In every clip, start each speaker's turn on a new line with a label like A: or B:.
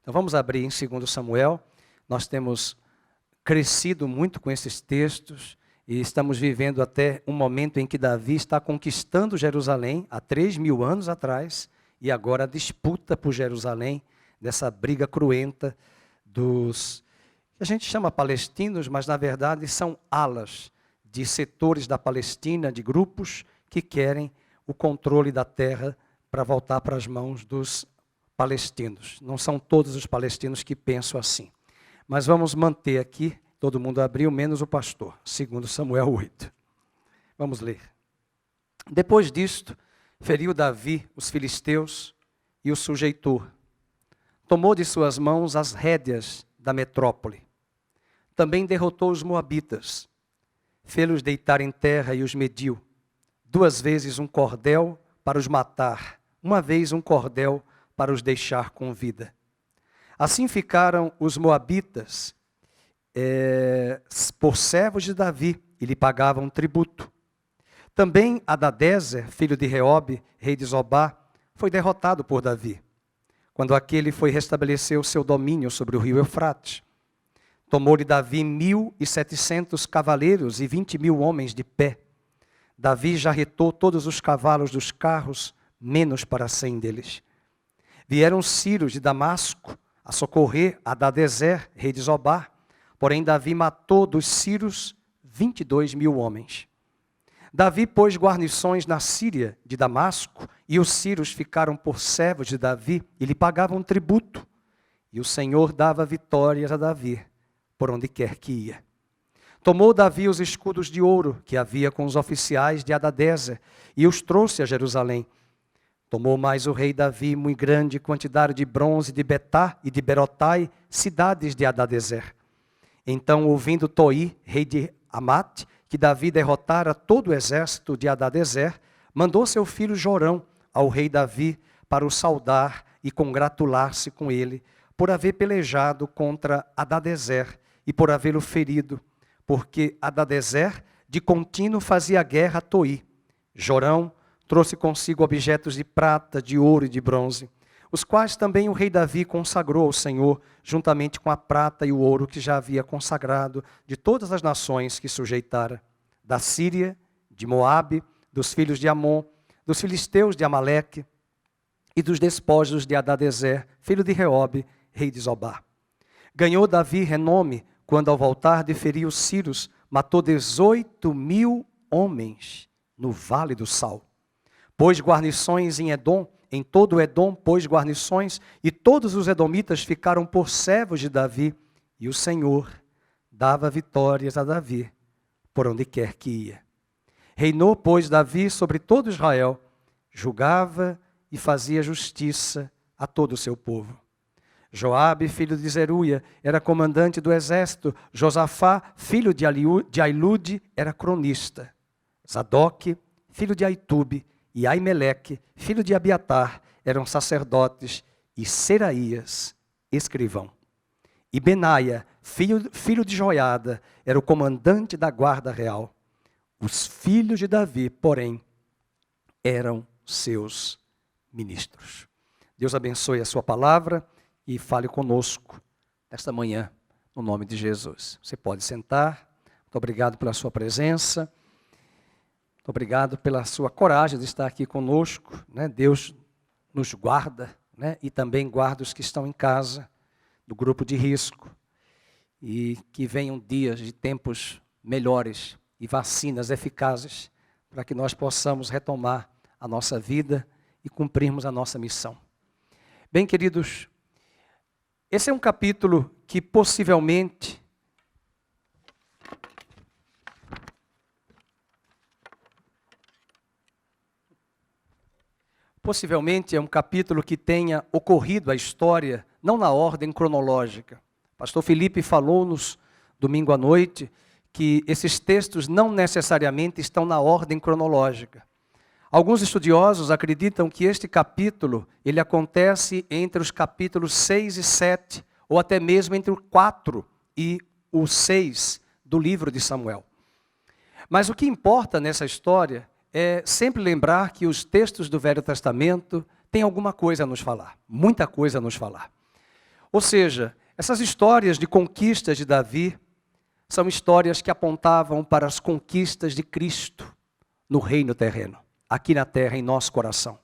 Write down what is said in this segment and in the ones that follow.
A: Então vamos abrir em 2 Samuel. Nós temos crescido muito com esses textos e estamos vivendo até um momento em que Davi está conquistando Jerusalém, há 3.000 anos atrás, e agora a disputa por Jerusalém, dessa briga cruenta dos, que a gente chama palestinos, mas na verdade são alas de setores da Palestina, de grupos que querem o controle da terra para voltar para as mãos dos palestinos. Não são todos os palestinos que pensam assim. Mas vamos manter aqui, todo mundo abriu, menos o pastor, 2 Samuel 8. Vamos ler. Depois disto, feriu Davi os filisteus e os sujeitou. Tomou de suas mãos as rédeas da metrópole. Também derrotou os moabitas. Fê-los deitar em terra e os mediu. 2 vezes um cordel para os matar, 1 vez um cordel para os deixar com vida. Assim ficaram os moabitas por servos de Davi e lhe pagavam tributo. Também Hadadezer, filho de Reobe, rei de Zobá, foi derrotado por Davi, quando aquele foi restabelecer o seu domínio sobre o rio Eufrates. Tomou-lhe Davi 1.700 cavaleiros e 20.000 homens de pé. Davi jarretou todos os cavalos dos carros, menos para 100 deles. Vieram os sírios de Damasco a socorrer Hadadezer, rei de Zobá. Porém, Davi matou dos sírios 22.000 homens. Davi pôs guarnições na Síria de Damasco, e os sírios ficaram por servos de Davi e lhe pagavam tributo. E o Senhor dava vitórias a Davi, por onde quer que ia. Tomou Davi os escudos de ouro que havia com os oficiais de Hadadezer e os trouxe a Jerusalém. Tomou mais o rei Davi muito grande quantidade de bronze de Betá e de Berotai, cidades de Hadadezer. Então, ouvindo Toi, rei de Amate, que Davi derrotara todo o exército de Hadadezer, mandou seu filho Jorão ao rei Davi para o saudar e congratular-se com ele, por haver pelejado contra Hadadezer e por havê-lo ferido, porque Hadadezer de contínuo fazia guerra a Toi. Jorão trouxe consigo objetos de prata, de ouro e de bronze, os quais também o rei Davi consagrou ao Senhor, juntamente com a prata e o ouro que já havia consagrado de todas as nações que sujeitara, da Síria, de Moabe, dos filhos de Amon, dos filisteus de Amaleque e dos despojos de Hadadezer, filho de Reobe, rei de Zobá. Ganhou Davi renome quando, ao voltar de ferir os sírios, matou 18.000 homens no Vale do Sal. Pôs guarnições em Edom, em todo o Edom pôs guarnições, e todos os edomitas ficaram por servos de Davi, e o Senhor dava vitórias a Davi, por onde quer que ia. Reinou, pois, Davi sobre todo Israel, julgava e fazia justiça a todo o seu povo. Joabe, filho de Zeruia, era comandante do exército. Josafá, filho de Ailude, era cronista. Zadok, filho de Aitube, e Aimeleque, filho de Abiatar, eram sacerdotes, e Seraías, escrivão. E Benaia, filho de Joiada, era o comandante da guarda real. Os filhos de Davi, porém, eram seus ministros. Deus abençoe a sua palavra e fale conosco nesta manhã, no nome de Jesus. Você pode sentar. Muito obrigado pela sua presença. Muito obrigado pela sua coragem de estar aqui conosco, né? Deus nos guarda, né? E também guarda os que estão em casa, do grupo de risco. E que venham dias de tempos melhores e vacinas eficazes para que nós possamos retomar a nossa vida e cumprirmos a nossa missão. Bem, queridos, esse é um capítulo que possivelmente é um capítulo que tenha ocorrido a história, não na ordem cronológica. Pastor Felipe falou-nos domingo à noite que esses textos não necessariamente estão na ordem cronológica. Alguns estudiosos acreditam que este capítulo, ele acontece entre os capítulos 6 e 7, ou até mesmo entre o 4 e o 6 do livro de Samuel. Mas o que importa nessa história é sempre lembrar que os textos do Velho Testamento têm alguma coisa a nos falar, muita coisa a nos falar. Ou seja, essas histórias de conquistas de Davi são histórias que apontavam para as conquistas de Cristo no reino terreno, aqui na terra, em nosso coração.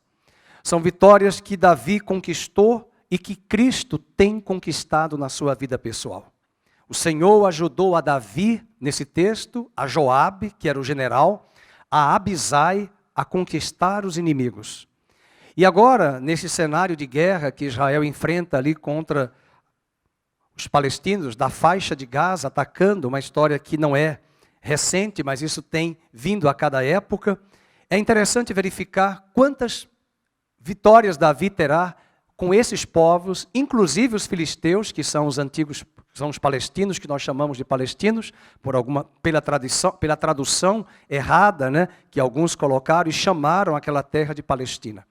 A: São vitórias que Davi conquistou e que Cristo tem conquistado na sua vida pessoal. O Senhor ajudou a Davi, nesse texto, a Joabe, que era o general, a Abisai, a conquistar os inimigos. E agora, nesse cenário de guerra que Israel enfrenta ali contra os palestinos, da faixa de Gaza, atacando, uma história que não é recente, mas isso tem vindo a cada época, é interessante verificar quantas vitórias Davi terá com esses povos, inclusive os filisteus, que são os antigos, são os palestinos, que nós chamamos de palestinos, pela tradução errada, né, que alguns colocaram e chamaram aquela terra de Palestina.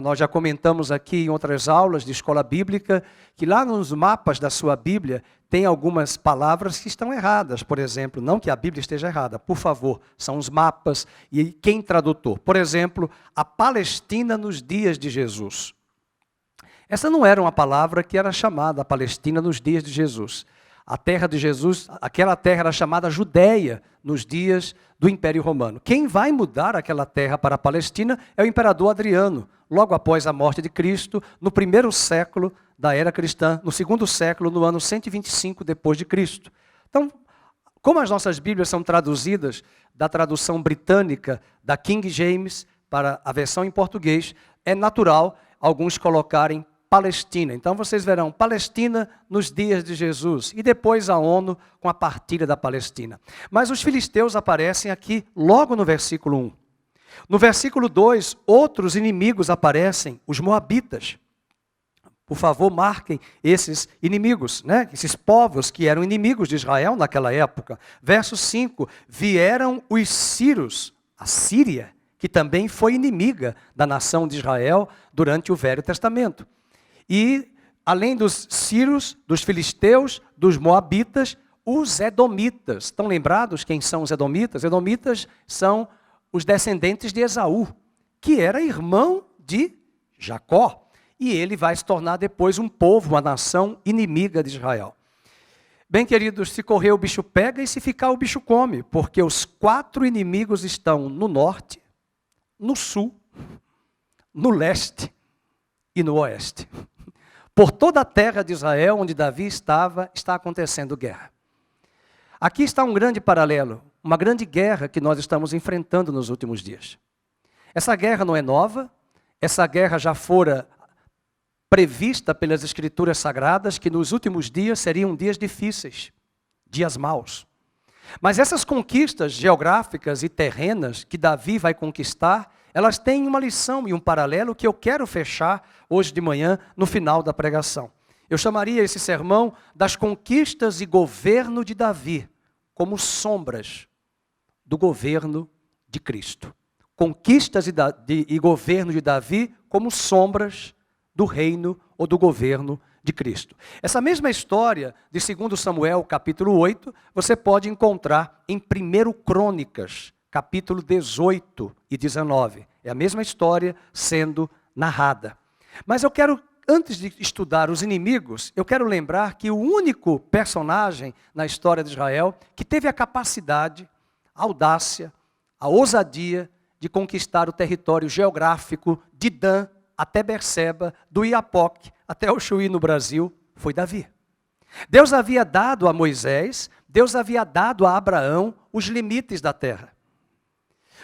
A: Nós já comentamos aqui em outras aulas de escola bíblica, que lá nos mapas da sua Bíblia, tem algumas palavras que estão erradas, por exemplo, não que a Bíblia esteja errada, por favor, são os mapas e quem tradutor. Por exemplo, a Palestina nos dias de Jesus. Essa não era uma palavra que era chamada Palestina nos dias de Jesus. A terra de Jesus, aquela terra era chamada Judéia nos dias do Império Romano. Quem vai mudar aquela terra para a Palestina é o imperador Adriano, logo após a morte de Cristo, no primeiro século da era cristã, no segundo século, no ano 125 depois de Cristo. Então, como as nossas Bíblias são traduzidas da tradução britânica da King James para a versão em português, é natural alguns colocarem Palestina. Então vocês verão Palestina nos dias de Jesus e depois a ONU com a partilha da Palestina. Mas os filisteus aparecem aqui logo no versículo 1. No versículo 2, outros inimigos aparecem, os moabitas. Por favor, marquem esses inimigos, né? Esses povos que eram inimigos de Israel naquela época. Verso 5, vieram os sírios, a Síria, que também foi inimiga da nação de Israel durante o Velho Testamento. E, além dos sírios, dos filisteus, dos moabitas, os edomitas. Estão lembrados quem são os edomitas? Edomitas são os descendentes de Esaú, que era irmão de Jacó. E ele vai se tornar depois um povo, uma nação inimiga de Israel. Bem, queridos, se correr o bicho pega e se ficar o bicho come, porque os 4 inimigos estão no norte, no sul, no leste e no oeste. Por toda a terra de Israel, onde Davi estava, está acontecendo guerra. Aqui está um grande paralelo, uma grande guerra que nós estamos enfrentando nos últimos dias. Essa guerra não é nova, essa guerra já fora prevista pelas Escrituras Sagradas, que nos últimos dias seriam dias difíceis, dias maus. Mas essas conquistas geográficas e terrenas que Davi vai conquistar, elas têm uma lição e um paralelo que eu quero fechar hoje de manhã, no final da pregação. Eu chamaria esse sermão das conquistas e governo de Davi, como sombras do governo de Cristo. Conquistas e governo de Davi como sombras do reino ou do governo de Cristo. Essa mesma história de 2 Samuel, capítulo 8, você pode encontrar em 1 Crônicas, capítulo 18 e 19. É a mesma história sendo narrada. Mas eu quero, antes de estudar os inimigos, eu quero lembrar que o único personagem na história de Israel que teve a capacidade, a audácia, a ousadia de conquistar o território geográfico de Dan até Berseba, do Iapoque até o Chuí no Brasil, foi Davi. Deus havia dado a Moisés, Deus havia dado a Abraão os limites da terra.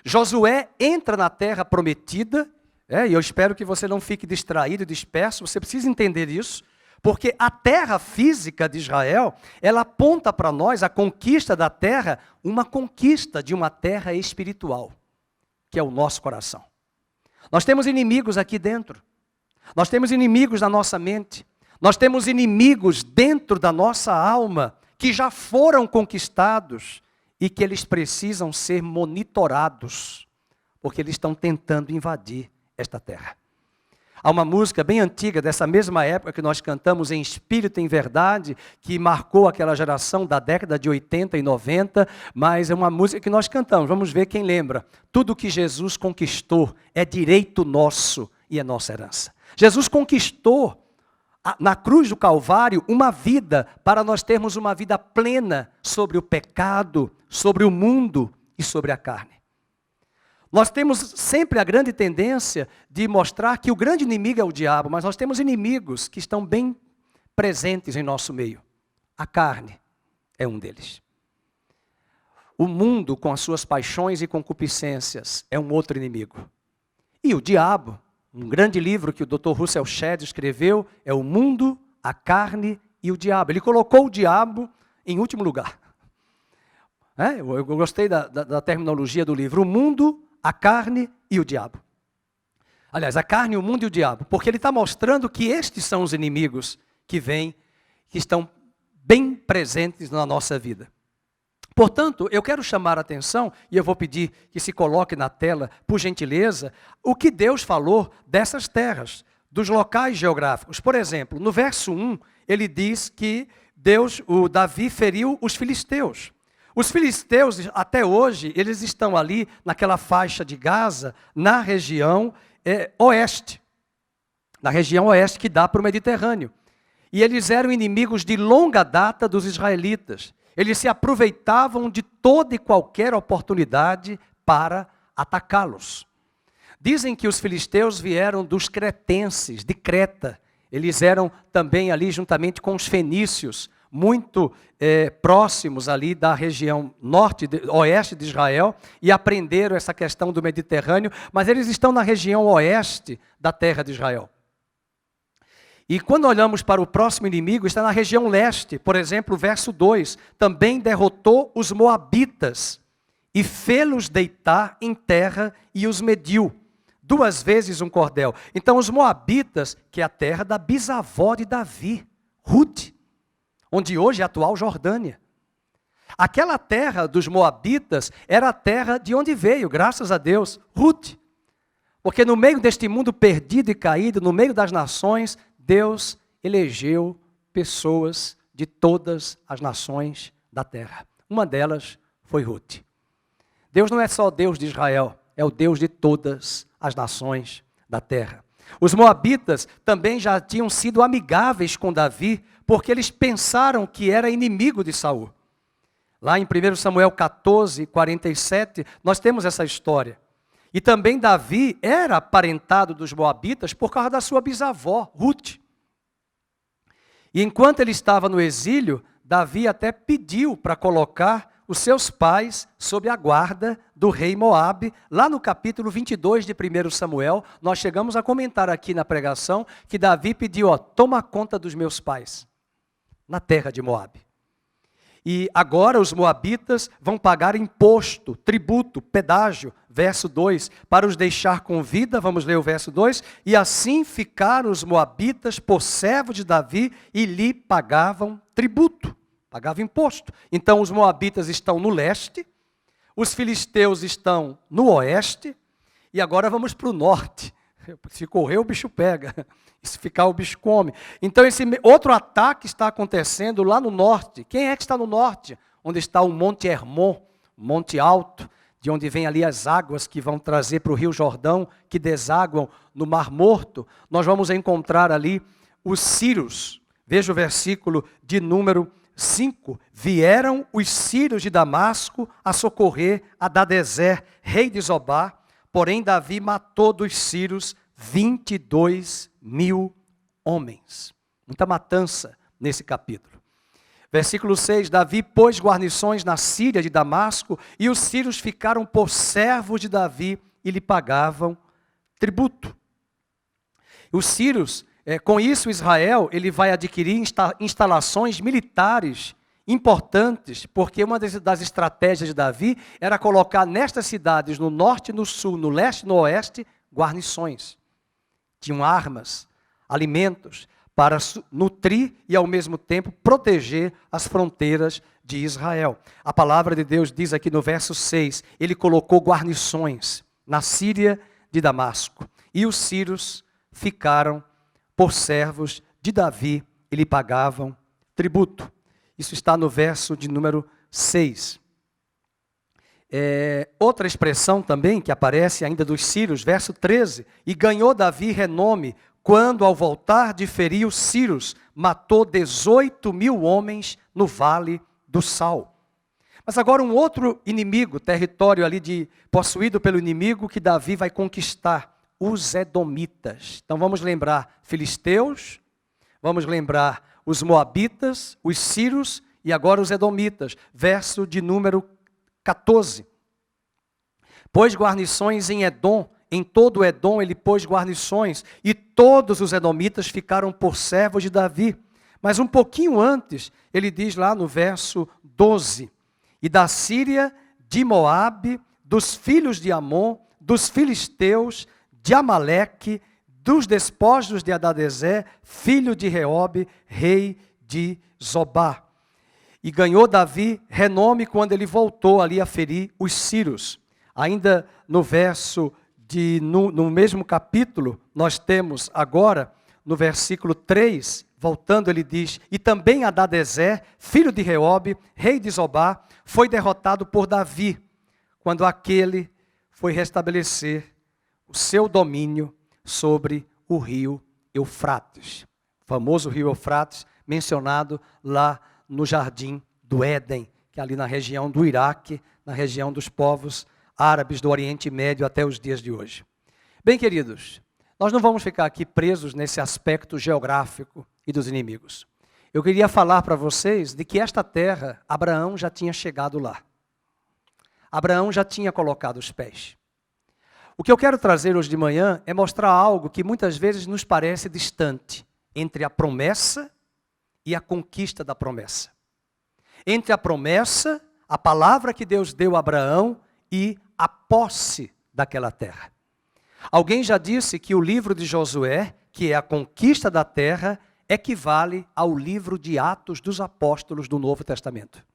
A: Josué entra na terra prometida, e eu espero que você não fique distraído e disperso, você precisa entender isso, porque a terra física de Israel, ela aponta para nós a conquista da terra, uma conquista de uma terra espiritual, que é o nosso coração. Nós temos inimigos aqui dentro, nós temos inimigos na nossa mente, nós temos inimigos dentro da nossa alma, que já foram conquistados e que eles precisam ser monitorados, porque eles estão tentando invadir esta terra. Há uma música bem antiga, dessa mesma época que nós cantamos em Espírito e em Verdade, que marcou aquela geração da década de 80 e 90, mas é uma música que nós cantamos, vamos ver quem lembra. Tudo que Jesus conquistou é direito nosso e é nossa herança. Jesus conquistou na cruz do Calvário uma vida para nós termos uma vida plena sobre o pecado, sobre o mundo e sobre a carne. Nós temos sempre a grande tendência de mostrar que o grande inimigo é o diabo, mas nós temos inimigos que estão bem presentes em nosso meio. A carne é um deles. O mundo, com as suas paixões e concupiscências, é um outro inimigo. E o diabo, um grande livro que o Dr. Russell Shedd escreveu, é O Mundo, a Carne e o Diabo. Ele colocou o diabo em último lugar. Eu gostei da terminologia do livro. O mundo, a carne e o diabo. Aliás, a carne, o mundo e o diabo. Porque ele está mostrando que estes são os inimigos que vêm, que estão bem presentes na nossa vida. Portanto, eu quero chamar a atenção, e eu vou pedir que se coloque na tela, por gentileza, o que Deus falou dessas terras, dos locais geográficos. Por exemplo, no verso 1, ele diz que Davi feriu os filisteus. Os filisteus, até hoje, eles estão ali naquela faixa de Gaza, na região oeste. Na região oeste que dá para o Mediterrâneo. E eles eram inimigos de longa data dos israelitas. Eles se aproveitavam de toda e qualquer oportunidade para atacá-los. Dizem que os filisteus vieram dos cretenses, de Creta. Eles eram também ali juntamente com os fenícios, muito próximos ali da região oeste de Israel, e aprenderam essa questão do Mediterrâneo, mas eles estão na região oeste da terra de Israel. E quando olhamos para o próximo inimigo, está na região leste. Por exemplo, o verso 2, também derrotou os moabitas e fê-los deitar em terra e os mediu, 2 vezes um cordel. Então os moabitas, que é a terra da bisavó de Davi, Ruth, onde hoje é a atual Jordânia. Aquela terra dos moabitas era a terra de onde veio, graças a Deus, Ruth. Porque no meio deste mundo perdido e caído, no meio das nações, Deus elegeu pessoas de todas as nações da terra. Uma delas foi Ruth. Deus não é só Deus de Israel, é o Deus de todas as nações da terra. Os moabitas também já tinham sido amigáveis com Davi, porque eles pensaram que era inimigo de Saul. Lá em 1 Samuel 14, 47, nós temos essa história. E também Davi era aparentado dos moabitas por causa da sua bisavó, Ruth. E enquanto ele estava no exílio, Davi até pediu para colocar os seus pais sob a guarda do rei Moabe. Lá no capítulo 22 de 1 Samuel, nós chegamos a comentar aqui na pregação que Davi pediu, toma conta dos meus pais, na terra de Moabe. E agora os moabitas vão pagar imposto, tributo, pedágio, verso 2, para os deixar com vida, vamos ler o verso 2, e assim ficaram os moabitas por servo de Davi e lhe pagavam tributo, pagavam imposto. Então os moabitas estão no leste, os filisteus estão no oeste, e agora vamos para o norte. Se correr o bicho pega, e se ficar o bicho come. Então esse outro ataque está acontecendo lá no norte. Quem é que está no norte? Onde está o Monte Hermon, Monte Alto, de onde vem ali as águas que vão trazer para o Rio Jordão, que desaguam no Mar Morto. Nós vamos encontrar ali os sírios. Veja o versículo de número 5. Vieram os sírios de Damasco a socorrer Hadadezer, rei de Zobá. Porém, Davi matou dos sírios 22.000 homens. Muita matança nesse capítulo. Versículo 6, Davi pôs guarnições na Síria de Damasco, e os sírios ficaram por servos de Davi e lhe pagavam tributo. Os sírios, com isso Israel, ele vai adquirir instalações militares importantes, porque uma das estratégias de Davi era colocar nestas cidades, no norte, no sul, no leste e no oeste, guarnições. Tinham armas, alimentos, para nutrir e ao mesmo tempo proteger as fronteiras de Israel. A palavra de Deus diz aqui no verso 6, ele colocou guarnições na Síria de Damasco. E os sírios ficaram por servos de Davi e lhe pagavam tributo. Isso está no verso de número 6. Outra expressão também que aparece ainda dos sírios, verso 13. E ganhou Davi renome quando, ao voltar de ferir os sírios, matou 18.000 homens no Vale do Sal. Mas agora um outro inimigo, território ali possuído pelo inimigo que Davi vai conquistar, os edomitas. Então vamos lembrar filisteus, vamos lembrar os moabitas, os sírios e agora os edomitas. Verso de número 14. Pôs guarnições em Edom, em todo o Edom ele pôs guarnições, e todos os edomitas ficaram por servos de Davi. Mas um pouquinho antes, ele diz lá no verso 12, e da Síria, de Moabe, dos filhos de Amon, dos filisteus, de Amaleque, dos despojos de Hadadezer, filho de Reobe, rei de Zobá. E ganhou Davi renome quando ele voltou ali a ferir os sírios. Ainda no verso no mesmo capítulo, nós temos agora, no versículo 3, voltando, ele diz, e também Hadadezer, filho de Reobe, rei de Zobá, foi derrotado por Davi, quando aquele foi restabelecer o seu domínio sobre o rio Eufrates. O famoso rio Eufrates, mencionado lá no Jardim do Éden, que é ali na região do Iraque, na região dos povos árabes do Oriente Médio até os dias de hoje. Bem, queridos, nós não vamos ficar aqui presos nesse aspecto geográfico e dos inimigos. Eu queria falar para vocês de que esta terra, Abraão já tinha chegado lá. Abraão já tinha colocado os pés. O que eu quero trazer hoje de manhã é mostrar algo que muitas vezes nos parece distante entre a promessa e a conquista da promessa. Entre a promessa, a palavra que Deus deu a Abraão e a posse daquela terra. Alguém já disse que o livro de Josué, que é a conquista da terra, equivale ao livro de Atos dos Apóstolos do Novo Testamento.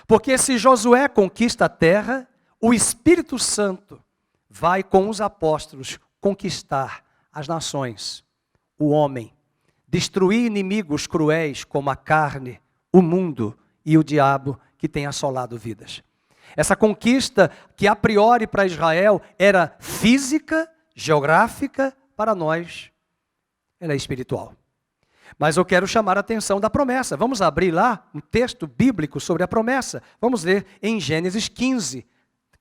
A: Porque se Josué conquista a terra, o Espírito Santo vai com os apóstolos conquistar as nações, o homem, destruir inimigos cruéis como a carne, o mundo e o diabo que tem assolado vidas. Essa conquista que a priori para Israel era física, geográfica, para nós ela é espiritual. Mas eu quero chamar a atenção da promessa. Vamos abrir lá um texto bíblico sobre a promessa. Vamos ler em Gênesis 15,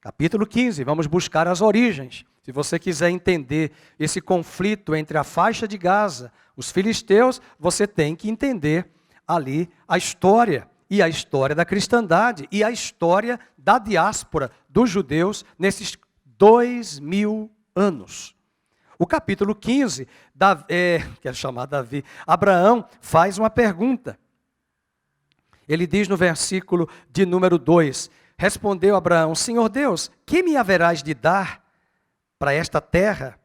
A: capítulo 15. Vamos buscar as origens. Se você quiser entender esse conflito entre a faixa de Gaza, os filisteus, você tem que entender ali a história. E a história da cristandade, e a história da diáspora dos judeus nesses 2000 anos. O capítulo 15, quero chamar Davi, Abraão faz uma pergunta. Ele diz no versículo de número 2, respondeu Abraão, Senhor Deus, que me haverás de dar para esta terra,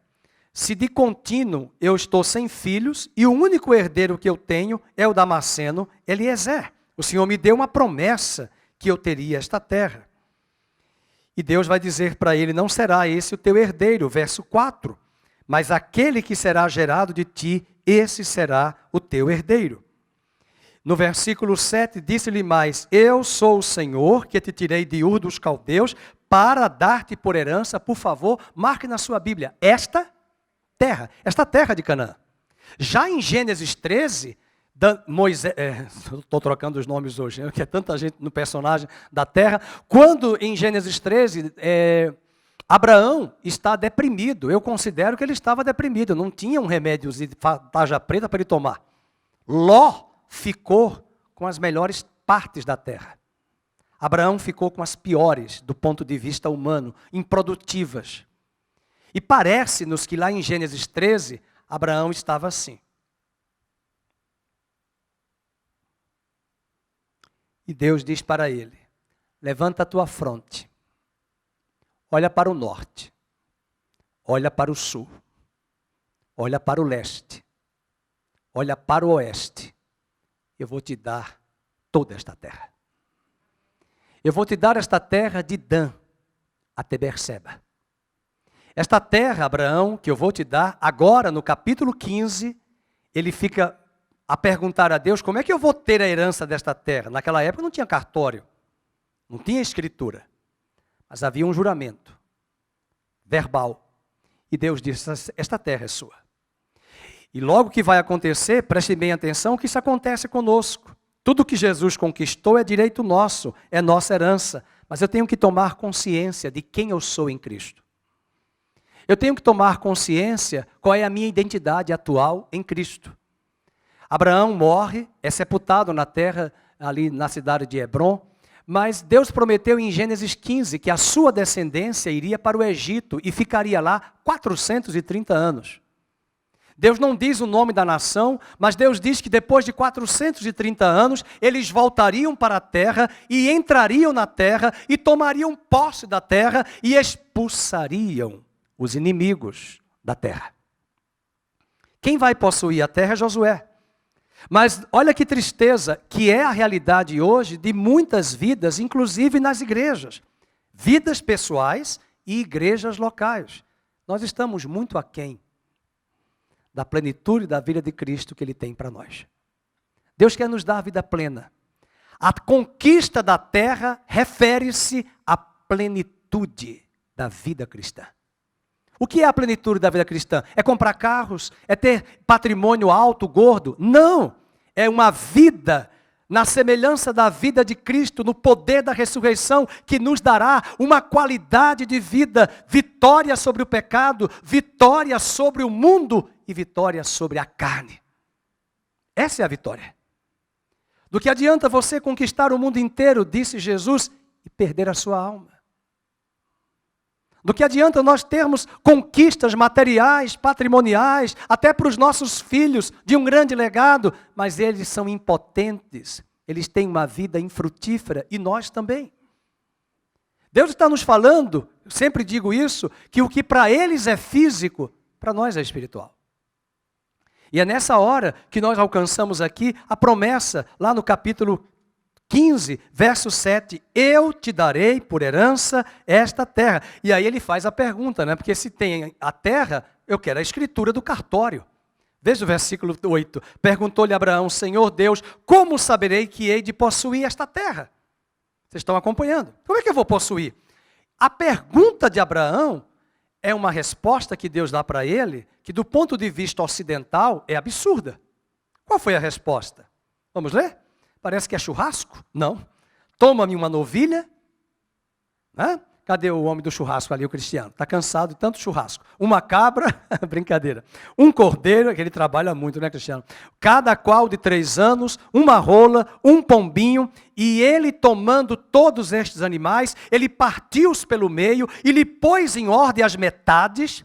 A: se de contínuo eu estou sem filhos, e o único herdeiro que eu tenho é o Damasceno Eliezer. O Senhor me deu uma promessa que eu teria esta terra. E Deus vai dizer para ele, não será esse o teu herdeiro, verso 4. Mas aquele que será gerado de ti, esse será o teu herdeiro. No versículo 7, disse-lhe mais, eu sou o Senhor que te tirei de Ur dos Caldeus para dar-te por herança, por favor, marque na sua Bíblia, esta terra de Canaã. Já em Gênesis 13, estou trocando os nomes hoje, porque é tanta gente no personagem da terra. Quando em Gênesis 13, Abraão está deprimido, eu considero que ele estava deprimido, não tinha um remédio de tarja preta para ele tomar. Ló ficou com as melhores partes da terra. Abraão ficou com as piores do ponto de vista humano, improdutivas. E parece-nos que lá em Gênesis 13, Abraão estava assim. E Deus diz para ele, levanta a tua fronte, olha para o norte, olha para o sul, olha para o leste, olha para o oeste, eu vou te dar toda esta terra. Eu vou te dar esta terra de Dan até Berseba. Esta terra, Abraão, que eu vou te dar, agora no capítulo 15, ele fica a perguntar a Deus, como é que eu vou ter a herança desta terra? Naquela época não tinha cartório, não tinha escritura, mas havia um juramento verbal. E Deus disse, esta terra é sua. E logo que vai acontecer, preste bem atenção que isso acontece conosco. Tudo que Jesus conquistou é direito nosso, é nossa herança. Mas eu tenho que tomar consciência de quem eu sou em Cristo. Eu tenho que tomar consciência qual é a minha identidade atual em Cristo. Abraão morre, é sepultado na terra, ali na cidade de Hebrom, mas Deus prometeu em Gênesis 15 que a sua descendência iria para o Egito e ficaria lá 430 anos. Deus não diz o nome da nação, mas Deus diz que depois de 430 anos, eles voltariam para a terra e entrariam na terra e tomariam posse da terra e expulsariam os inimigos da terra. Quem vai possuir a terra é Josué. Mas olha que tristeza, que é a realidade hoje de muitas vidas, inclusive nas igrejas. Vidas pessoais e igrejas locais. Nós estamos muito aquém da plenitude da vida de Cristo que Ele tem para nós. Deus quer nos dar a vida plena. A conquista da terra refere-se à plenitude da vida cristã. O que é a plenitude da vida cristã? É comprar carros? É ter patrimônio alto, gordo? Não! É uma vida na semelhança da vida de Cristo, no poder da ressurreição, que nos dará uma qualidade de vida, vitória sobre o pecado, vitória sobre o mundo e vitória sobre a carne. Essa é a vitória. Do que adianta você conquistar o mundo inteiro, disse Jesus, e perder a sua alma? Do que adianta nós termos conquistas materiais, patrimoniais, até para os nossos filhos, de um grande legado, mas eles são impotentes, eles têm uma vida infrutífera, e nós também. Deus está nos falando, eu sempre digo isso, que o que para eles é físico, para nós é espiritual. E é nessa hora que nós alcançamos aqui a promessa, lá no capítulo 15, verso 7, eu te darei por herança esta terra. E aí ele faz a pergunta, né? Porque se tem a terra, eu quero a escritura do cartório. Veja o versículo 8. Perguntou-lhe Abraão, Senhor Deus, como saberei que hei de possuir esta terra? Vocês estão acompanhando? Como é que eu vou possuir? A pergunta de Abraão é uma resposta que Deus dá para ele, que do ponto de vista ocidental é absurda. Qual foi a resposta? Vamos ler? Parece que é churrasco? Não. Toma-me uma novilha. Né? Cadê o homem do churrasco ali, o Cristiano? Está cansado de tanto churrasco. Uma cabra, brincadeira. Um cordeiro, que ele trabalha muito, né, Cristiano? Cada qual de 3 anos, uma rola, um pombinho. E ele, tomando todos estes animais, ele partiu-os pelo meio e lhe pôs em ordem as metades.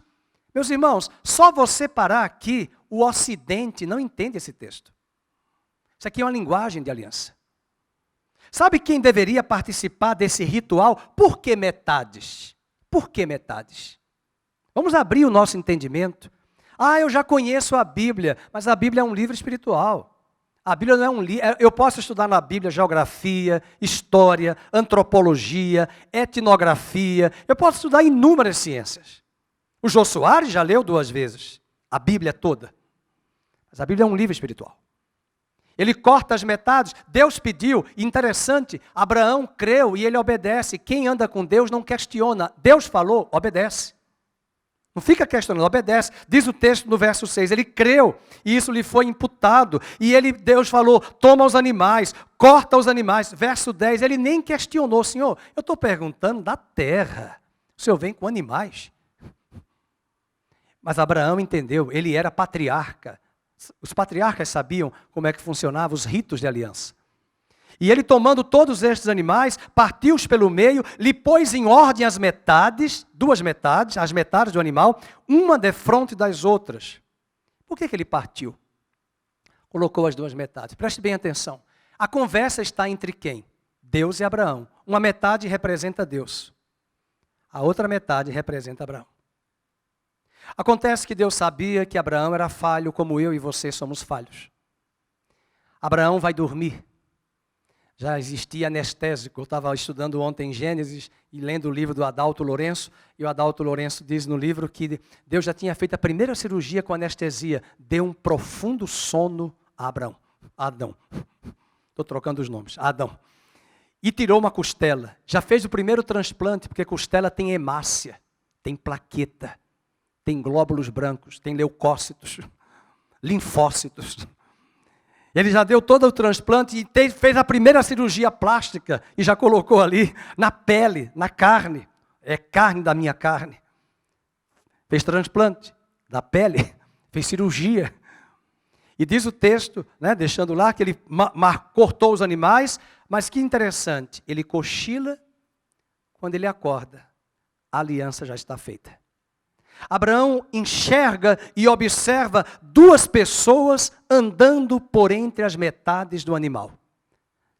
A: Meus irmãos, só você parar aqui, o Ocidente não entende esse texto. Isso aqui é uma linguagem de aliança. Sabe quem deveria participar desse ritual? Por que metades? Por que metades? Vamos abrir o nosso entendimento. Eu já conheço a Bíblia, mas a Bíblia é um livro espiritual. A Bíblia não é um livro. Eu posso estudar na Bíblia geografia, história, antropologia, etnografia. Eu posso estudar inúmeras ciências. O Jô Soares já leu 2 vezes a Bíblia toda. Mas a Bíblia é um livro espiritual. Ele corta as metades, Deus pediu, interessante, Abraão creu e ele obedece. Quem anda com Deus não questiona, Deus falou, obedece. Não fica questionando, obedece. Diz o texto no verso 6, ele creu e isso lhe foi imputado. E Deus falou, toma os animais, corta os animais. Verso 10, ele nem questionou, Senhor, eu estou perguntando da terra, o Senhor vem com animais. Mas Abraão entendeu, ele era patriarca. Os patriarcas sabiam como é que funcionavam os ritos de aliança. E ele, tomando todos estes animais, partiu-os pelo meio, lhe pôs em ordem as metades, 2 metades, as metades do animal, uma defronte das outras. Por que ele partiu? Colocou as 2 metades. Preste bem atenção. A conversa está entre quem? Deus e Abraão. Uma metade representa Deus. A outra metade representa Abraão. Acontece que Deus sabia que Abraão era falho, como eu e você somos falhos. Abraão vai dormir. Já existia anestésico. Eu estava estudando ontem em Gênesis e lendo o livro do Adalto Lourenço. E o Adalto Lourenço diz no livro que Deus já tinha feito a primeira cirurgia com anestesia. Deu um profundo sono a Adão. Estou trocando os nomes. Adão. E tirou uma costela. Já fez o primeiro transplante, porque costela tem hemácia, tem plaqueta. Tem glóbulos brancos, tem leucócitos. linfócitos. Ele já deu todo o transplante e fez a primeira cirurgia plástica e já colocou ali na pele, na carne. É carne da minha carne. Fez transplante da pele, fez cirurgia. E diz o texto, né, deixando lá, que ele cortou os animais, mas que interessante, ele cochila, quando ele acorda, a aliança já está feita. Abraão enxerga e observa duas pessoas andando por entre as metades do animal.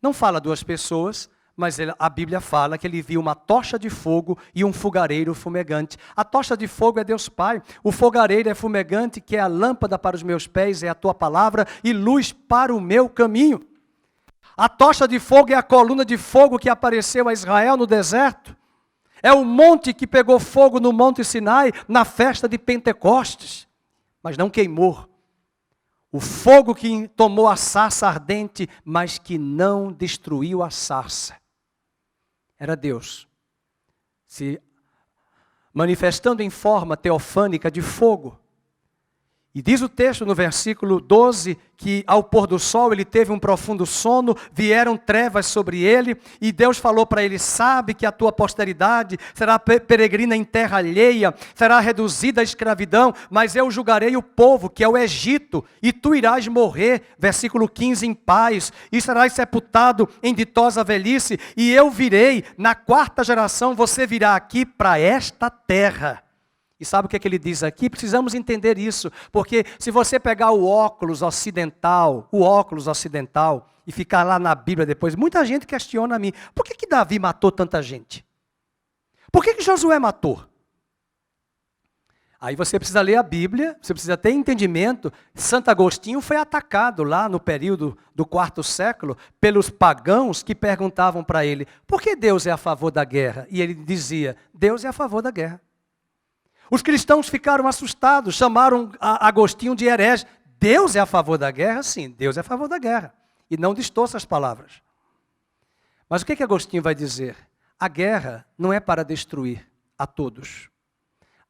A: Não fala duas pessoas, mas a Bíblia fala que ele viu uma tocha de fogo e um fogareiro fumegante. A tocha de fogo é Deus Pai, o fogareiro é fumegante, que é a lâmpada para os meus pés, é a tua palavra, e luz para o meu caminho. A tocha de fogo é a coluna de fogo que apareceu a Israel no deserto. É o monte que pegou fogo no Monte Sinai, na festa de Pentecostes, mas não queimou. O fogo que tomou a sarça ardente, mas que não destruiu a sarça. Era Deus se manifestando em forma teofânica de fogo. E diz o texto no versículo 12, que ao pôr do sol ele teve um profundo sono, vieram trevas sobre ele, e Deus falou para ele, sabe que a tua posteridade será peregrina em terra alheia, será reduzida à escravidão, mas eu julgarei o povo, que é o Egito, e tu irás morrer, versículo 15, em paz, e serás sepultado em ditosa velhice, e eu virei, na quarta geração você virá aqui para esta terra. E sabe o que é que ele diz aqui? Precisamos entender isso, porque se você pegar o óculos ocidental, e ficar lá na Bíblia depois, muita gente questiona a mim, por que Davi matou tanta gente? Por que Josué matou? Aí você precisa ler a Bíblia, você precisa ter entendimento. Santo Agostinho foi atacado lá no período do 4º século, pelos pagãos que perguntavam para ele, por que Deus é a favor da guerra? E ele dizia, Deus é a favor da guerra. Os cristãos ficaram assustados, chamaram Agostinho de herege. Deus é a favor da guerra? Sim, Deus é a favor da guerra. E não distorça as palavras. Mas o que Agostinho vai dizer? A guerra não é para destruir a todos.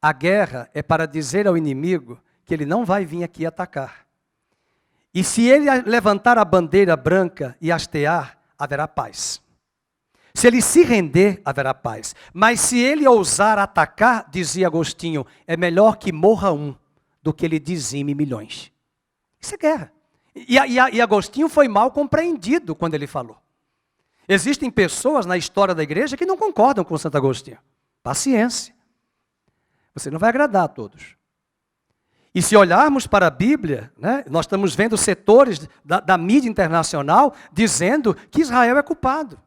A: A guerra é para dizer ao inimigo que ele não vai vir aqui atacar. E se ele levantar a bandeira branca e hastear, haverá paz. Se ele se render, haverá paz. Mas se ele ousar atacar, dizia Agostinho, é melhor que morra um do que ele dizime milhões. Isso é guerra. E Agostinho foi mal compreendido quando ele falou. Existem pessoas na história da igreja que não concordam com Santo Agostinho. Paciência. Você não vai agradar a todos. E se olharmos para a Bíblia, né, nós estamos vendo setores da mídia internacional dizendo que Israel é culpado.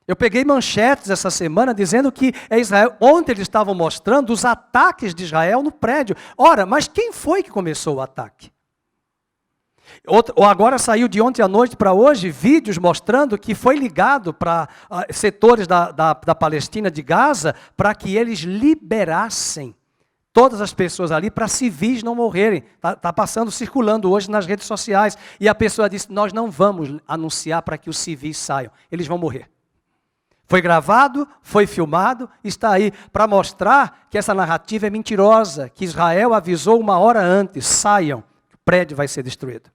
A: Eu peguei manchetes essa semana dizendo que é Israel. Ontem eles estavam mostrando os ataques de Israel no prédio. Ora, mas quem foi que começou o ataque? Agora saiu de ontem à noite para hoje vídeos mostrando que foi ligado para setores da Palestina, de Gaza, para que eles liberassem todas as pessoas ali para civis não morrerem. Está passando, circulando hoje nas redes sociais. E a pessoa disse, nós não vamos anunciar para que os civis saiam, eles vão morrer. Foi gravado, foi filmado, está aí para mostrar que essa narrativa é mentirosa, que Israel avisou uma hora antes, saiam, o prédio vai ser destruído.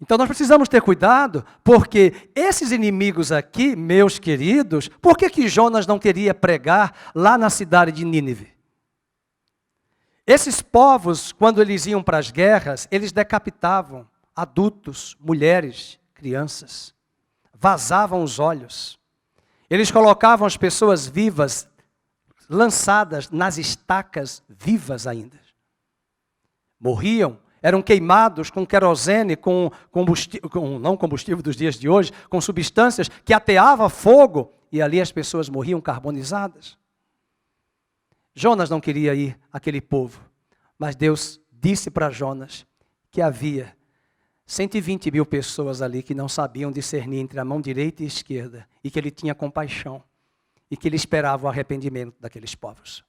A: Então nós precisamos ter cuidado, porque esses inimigos aqui, meus queridos, por que Jonas não queria pregar lá na cidade de Nínive? Esses povos, quando eles iam para as guerras, eles decapitavam adultos, mulheres, crianças. Vazavam os olhos. Eles colocavam as pessoas vivas, lançadas nas estacas vivas ainda. Morriam, eram queimados com querosene, não combustível dos dias de hoje, com substâncias que ateavam fogo, e ali as pessoas morriam carbonizadas. Jonas não queria ir àquele povo, mas Deus disse para Jonas que havia 120 mil pessoas ali que não sabiam discernir entre a mão direita e esquerda, e que ele tinha compaixão, e que ele esperava o arrependimento daqueles povos.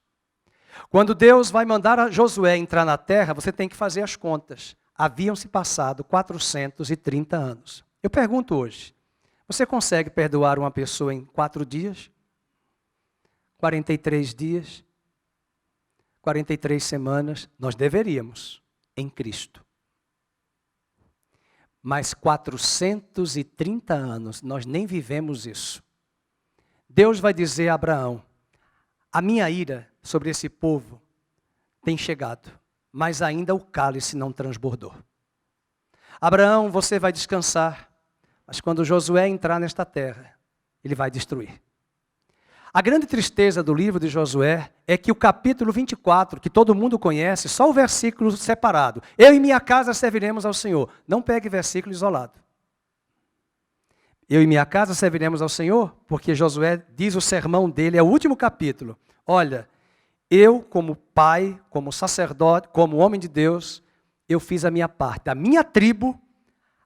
A: Quando Deus vai mandar a Josué entrar na terra, você tem que fazer as contas. Haviam-se passado 430 anos. Eu pergunto hoje, você consegue perdoar uma pessoa em 4 dias? 43 dias? 43 semanas? Nós deveríamos. em Cristo. Mas 430 anos, nós nem vivemos isso. Deus vai dizer a Abraão, a minha ira sobre esse povo tem chegado, mas ainda o cálice não transbordou. Abraão, você vai descansar, mas quando Josué entrar nesta terra, ele vai destruir. A grande tristeza do livro de Josué é que o capítulo 24, que todo mundo conhece, só o versículo separado. Eu e minha casa serviremos ao Senhor. Não pegue versículo isolado. Eu e minha casa serviremos ao Senhor, porque Josué diz o sermão dele, é o último capítulo. Olha, eu como pai, como sacerdote, como homem de Deus, eu fiz a minha parte. A minha tribo,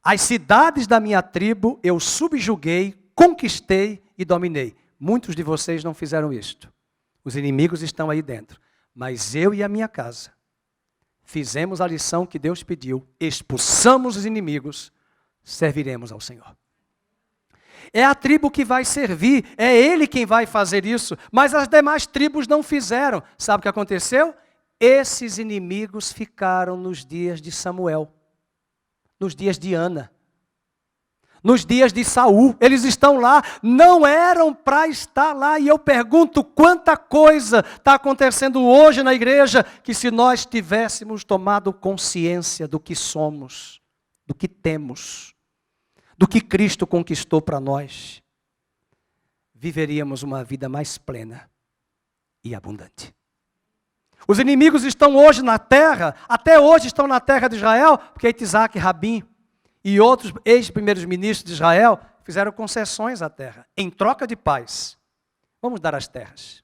A: as cidades da minha tribo, eu subjuguei, conquistei e dominei. Muitos de vocês não fizeram isto. Os inimigos estão aí dentro. Mas eu e a minha casa fizemos a lição que Deus pediu, expulsamos os inimigos, serviremos ao Senhor. É a tribo que vai servir, é ele quem vai fazer isso, mas as demais tribos não fizeram. Sabe o que aconteceu? Esses inimigos ficaram nos dias de Samuel, nos dias de Ana, nos dias de Saul. Eles estão lá, não eram para estar lá. E eu pergunto quanta coisa está acontecendo hoje na igreja, que se nós tivéssemos tomado consciência do que somos, do que temos, do que Cristo conquistou para nós, viveríamos uma vida mais plena e abundante. Os inimigos estão hoje na terra, até hoje estão na terra de Israel, porque Isaac, Rabim e outros ex-primeiros ministros de Israel fizeram concessões à terra, em troca de paz. Vamos dar as terras.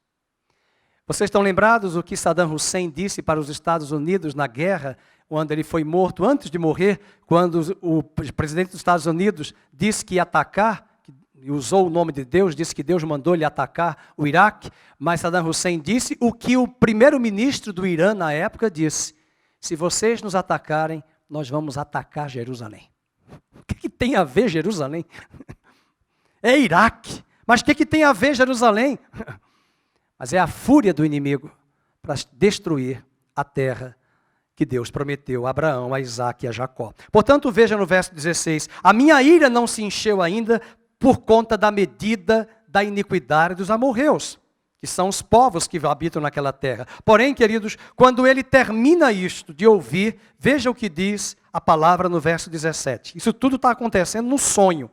A: Vocês estão lembrados do que Saddam Hussein disse para os Estados Unidos na guerra, quando ele foi morto, antes de morrer, quando o presidente dos Estados Unidos disse que ia atacar, usou o nome de Deus, disse que Deus mandou ele atacar o Iraque, mas Saddam Hussein disse o que o primeiro-ministro do Irã na época disse: se vocês nos atacarem, nós vamos atacar Jerusalém. O que tem a ver Jerusalém? É Iraque, mas o que tem a ver Jerusalém? Mas é a fúria do inimigo para destruir a terra que Deus prometeu a Abraão, a Isaac e a Jacó. Portanto, veja no verso 16, a minha ira não se encheu ainda por conta da medida da iniquidade dos amorreus, que são os povos que habitam naquela terra. Porém, queridos, quando ele termina isto de ouvir, veja o que diz a palavra no verso 17. Isso tudo está acontecendo num sonho.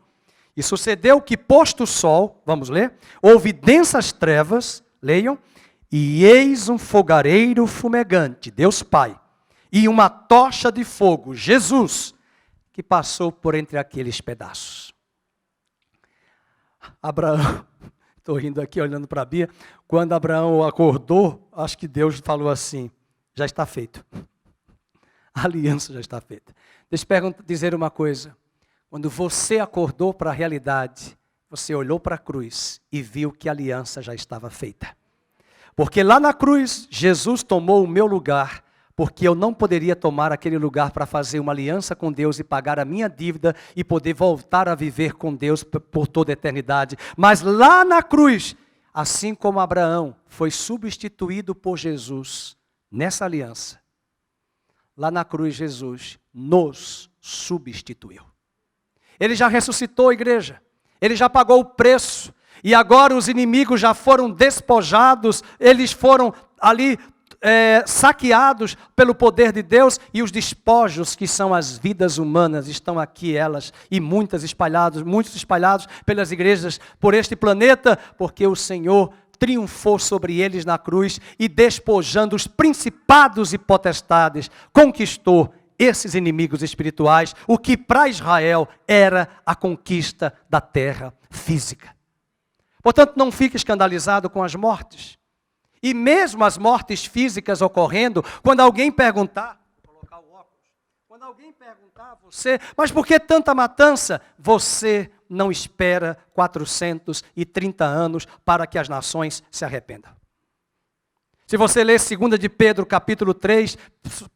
A: E sucedeu que, posto o sol, vamos ler, houve densas trevas, leiam, e eis um fogareiro fumegante, Deus Pai, e uma tocha de fogo, Jesus, que passou por entre aqueles pedaços. Abraão, estou rindo aqui olhando para a Bia, quando Abraão acordou, acho que Deus falou assim, já está feito. A aliança já está feita. Deixa eu dizer uma coisa, quando você acordou para a realidade, você olhou para a cruz e viu que a aliança já estava feita. Porque lá na cruz, Jesus tomou o meu lugar, porque eu não poderia tomar aquele lugar para fazer uma aliança com Deus e pagar a minha dívida e poder voltar a viver com Deus por toda a eternidade. Mas lá na cruz, assim como Abraão foi substituído por Jesus nessa aliança, lá na cruz Jesus nos substituiu. Ele já ressuscitou a igreja, ele já pagou o preço, e agora os inimigos já foram despojados, eles foram ali saqueados pelo poder de Deus, e os despojos que são as vidas humanas estão aqui elas, e muitos espalhados pelas igrejas por este planeta, porque o Senhor triunfou sobre eles na cruz e despojando os principados e potestades, conquistou esses inimigos espirituais, o que para Israel era a conquista da terra física. Portanto, não fique escandalizado com as mortes. E mesmo as mortes físicas ocorrendo, quando alguém perguntar, vou colocar o óculos, quando alguém perguntar a você, mas por que tanta matança? Você não espera 430 anos para que as nações se arrependam. Se você ler 2 de Pedro, capítulo 3,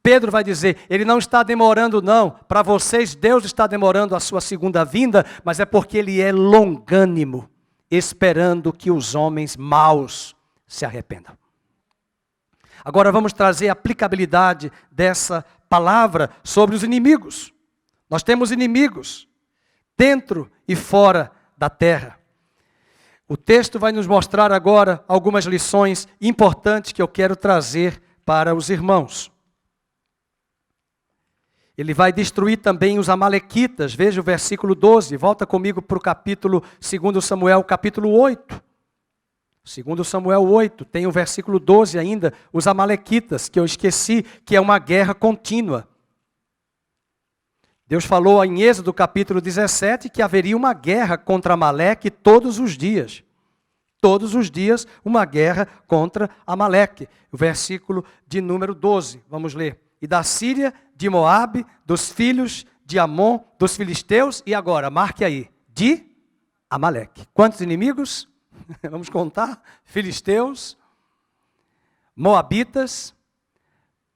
A: Pedro vai dizer, ele não está demorando não, para vocês Deus está demorando a sua segunda vinda, mas é porque ele é longânimo, esperando que os homens maus se arrependam. Agora vamos trazer a aplicabilidade dessa palavra sobre os inimigos. Nós temos inimigos dentro e fora da terra. O texto vai nos mostrar agora algumas lições importantes que eu quero trazer para os irmãos. Ele vai destruir também os amalequitas. Veja o versículo 12. Volta comigo para o capítulo 2 Samuel, capítulo 8. 2 Samuel 8, tem o versículo 12 ainda, os amalequitas, que eu esqueci, que é uma guerra contínua. Deus falou em Êxodo capítulo 17 que haveria uma guerra contra Amaleque todos os dias. Todos os dias uma guerra contra Amaleque. O versículo de número 12, vamos ler. E da Síria, de Moabe, dos filhos de Amon, dos filisteus, e agora, marque aí, de Amaleque. Quantos inimigos? Vamos contar? Filisteus, Moabitas,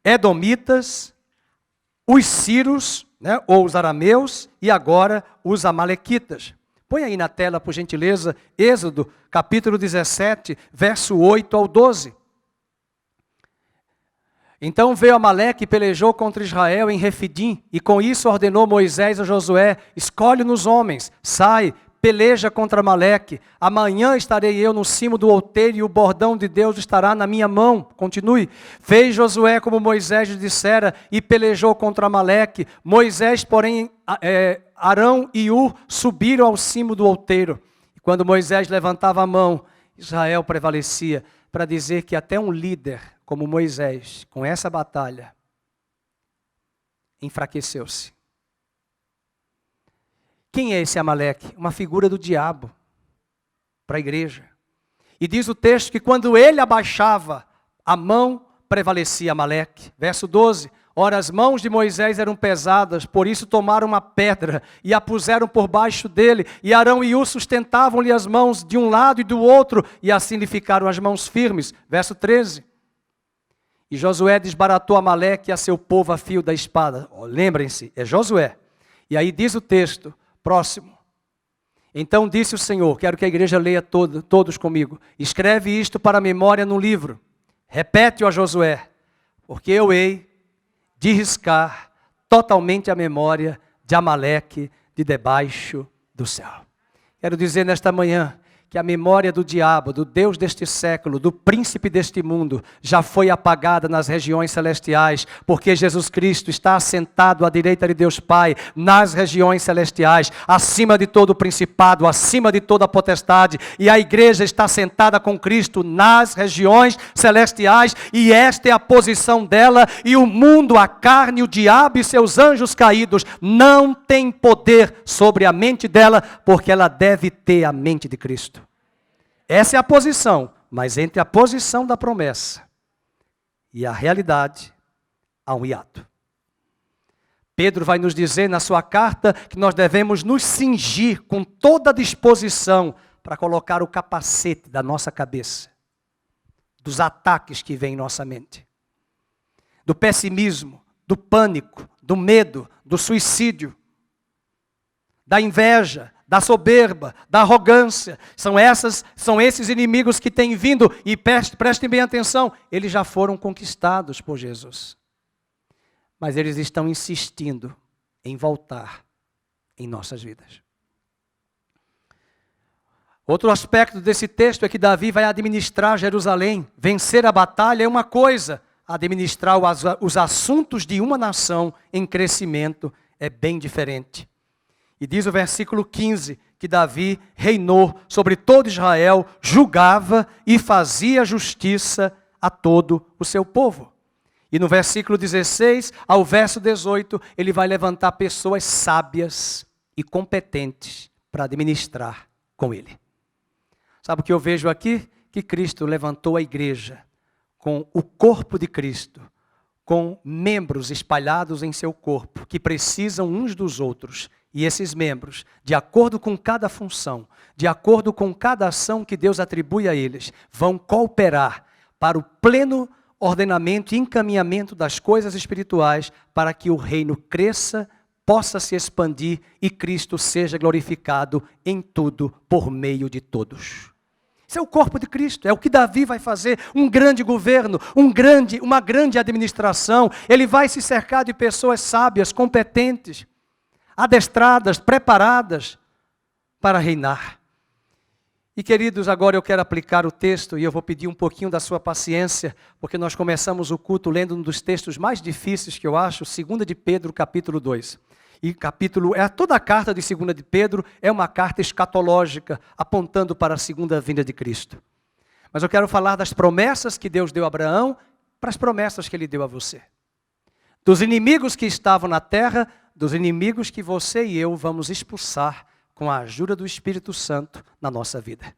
A: Edomitas, os Sírios, né, ou os arameus, e agora os amalequitas. Põe aí na tela, por gentileza, Êxodo, capítulo 17, verso 8 ao 12. Então veio Amaleque e pelejou contra Israel em Refidim, e com isso ordenou Moisés a Josué: escolhe-nos homens, sai, peleja contra Amaleque. Amanhã estarei eu no cimo do outeiro e o bordão de Deus estará na minha mão. Continue. Fez Josué como Moisés lhe dissera e pelejou contra Amaleque. Moisés, porém, Arão e Ur subiram ao cimo do outeiro. E quando Moisés levantava a mão, Israel prevalecia, para dizer que até um líder como Moisés, com essa batalha, enfraqueceu-se. Quem é esse Amaleque? Uma figura do diabo para a igreja. E diz o texto que quando ele abaixava a mão, prevalecia Amaleque. Verso 12. Ora, as mãos de Moisés eram pesadas, por isso tomaram uma pedra e a puseram por baixo dele. E Arão e Ur sustentavam-lhe as mãos de um lado e do outro, e assim lhe ficaram as mãos firmes. Verso 13. E Josué desbaratou Amaleque e a seu povo a fio da espada. Lembrem-se, é Josué. E aí diz o texto, próximo. Então disse o Senhor, quero que a igreja leia todos comigo. Escreve isto para a memória no livro. Repete-o a Josué, porque eu hei de riscar totalmente a memória de Amaleque de debaixo do céu. Quero dizer nesta manhã que a memória do diabo, do Deus deste século, do príncipe deste mundo, já foi apagada nas regiões celestiais, porque Jesus Cristo está assentado à direita de Deus Pai, nas regiões celestiais, acima de todo o principado, acima de toda a potestade, e a igreja está sentada com Cristo nas regiões celestiais, e esta é a posição dela, e o mundo, a carne, o diabo e seus anjos caídos não têm poder sobre a mente dela, porque ela deve ter a mente de Cristo. Essa é a posição, mas entre a posição da promessa e a realidade, há um hiato. Pedro vai nos dizer na sua carta que nós devemos nos cingir com toda a disposição para colocar o capacete da nossa cabeça, dos ataques que vêm em nossa mente, do pessimismo, do pânico, do medo, do suicídio, da inveja, da soberba, da arrogância. São esses inimigos que têm vindo, e prestem bem atenção, eles já foram conquistados por Jesus. Mas eles estão insistindo em voltar em nossas vidas. Outro aspecto desse texto é que Davi vai administrar Jerusalém. Vencer a batalha é uma coisa, administrar os assuntos de uma nação em crescimento é bem diferente. E diz o versículo 15, que Davi reinou sobre todo Israel, julgava e fazia justiça a todo o seu povo. E no versículo 16 ao verso 18, ele vai levantar pessoas sábias e competentes para administrar com ele. Sabe o que eu vejo aqui? Que Cristo levantou a igreja com o corpo de Cristo, com membros espalhados em seu corpo, que precisam uns dos outros. E esses membros, de acordo com cada função, de acordo com cada ação que Deus atribui a eles, vão cooperar para o pleno ordenamento e encaminhamento das coisas espirituais, para que o reino cresça, possa se expandir e Cristo seja glorificado em tudo por meio de todos. Isso é o corpo de Cristo, é o que Davi vai fazer, um grande governo, uma grande administração. Ele vai se cercar de pessoas sábias, competentes, adestradas, preparadas para reinar. E queridos, agora eu quero aplicar o texto e eu vou pedir um pouquinho da sua paciência, porque nós começamos o culto lendo um dos textos mais difíceis que eu acho, 2 de Pedro, capítulo 2. E toda a carta de 2 de Pedro é uma carta escatológica, apontando para a segunda vinda de Cristo. Mas eu quero falar das promessas que Deus deu a Abraão, para as promessas que Ele deu a você. Dos inimigos que estavam na terra, dos inimigos que você e eu vamos expulsar com a ajuda do Espírito Santo na nossa vida.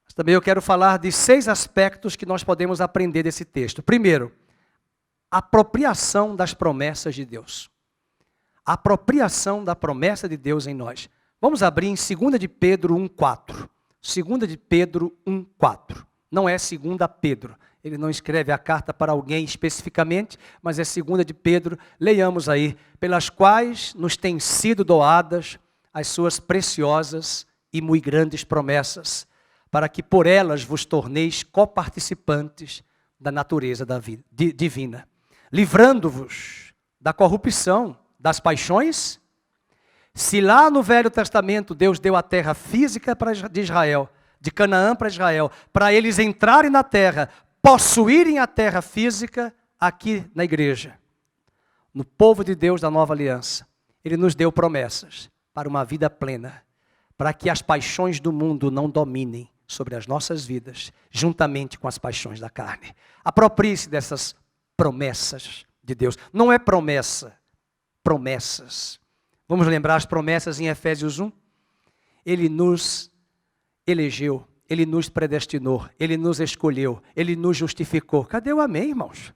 A: Mas também eu quero falar de 6 aspectos que nós podemos aprender desse texto. Primeiro, apropriação das promessas de Deus. A apropriação da promessa de Deus em nós. Vamos abrir em 2 de Pedro 1,4. 2 de Pedro 1,4. Não é 2 Pedro. Ele não escreve a carta para alguém especificamente, mas é 2 de Pedro. Leiamos aí. Pelas quais nos têm sido doadas as suas preciosas e muito grandes promessas, para que por elas vos torneis coparticipantes da natureza divina, livrando-vos da corrupção, das paixões. Se lá no Velho Testamento Deus deu a terra física de Israel, de Canaã para Israel, para eles entrarem na terra, possuírem a terra física, aqui na igreja, no povo de Deus da nova aliança, Ele nos deu promessas para uma vida plena, para que as paixões do mundo não dominem sobre as nossas vidas, juntamente com as paixões da carne. Aproprie-se dessas promessas de Deus. Não é promessa, promessas. Vamos lembrar as promessas em Efésios 1? Ele nos elegeu, Ele nos predestinou, Ele nos escolheu, Ele nos justificou. Cadê o amém, irmãos?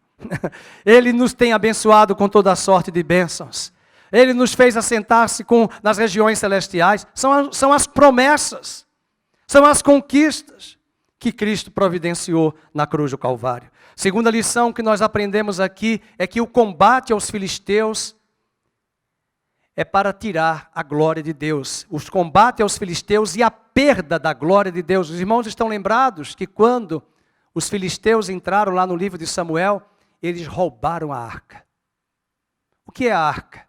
A: Ele nos tem abençoado com toda a sorte de bênçãos. Ele nos fez assentar-se nas regiões celestiais. São as promessas, são as conquistas que Cristo providenciou na cruz do Calvário. Segunda lição que nós aprendemos aqui é que o combate aos filisteus é para tirar a glória de Deus. Os combates aos filisteus e a perda da glória de Deus. Os irmãos estão lembrados que quando os filisteus entraram lá no livro de Samuel, eles roubaram a arca. O que é a arca?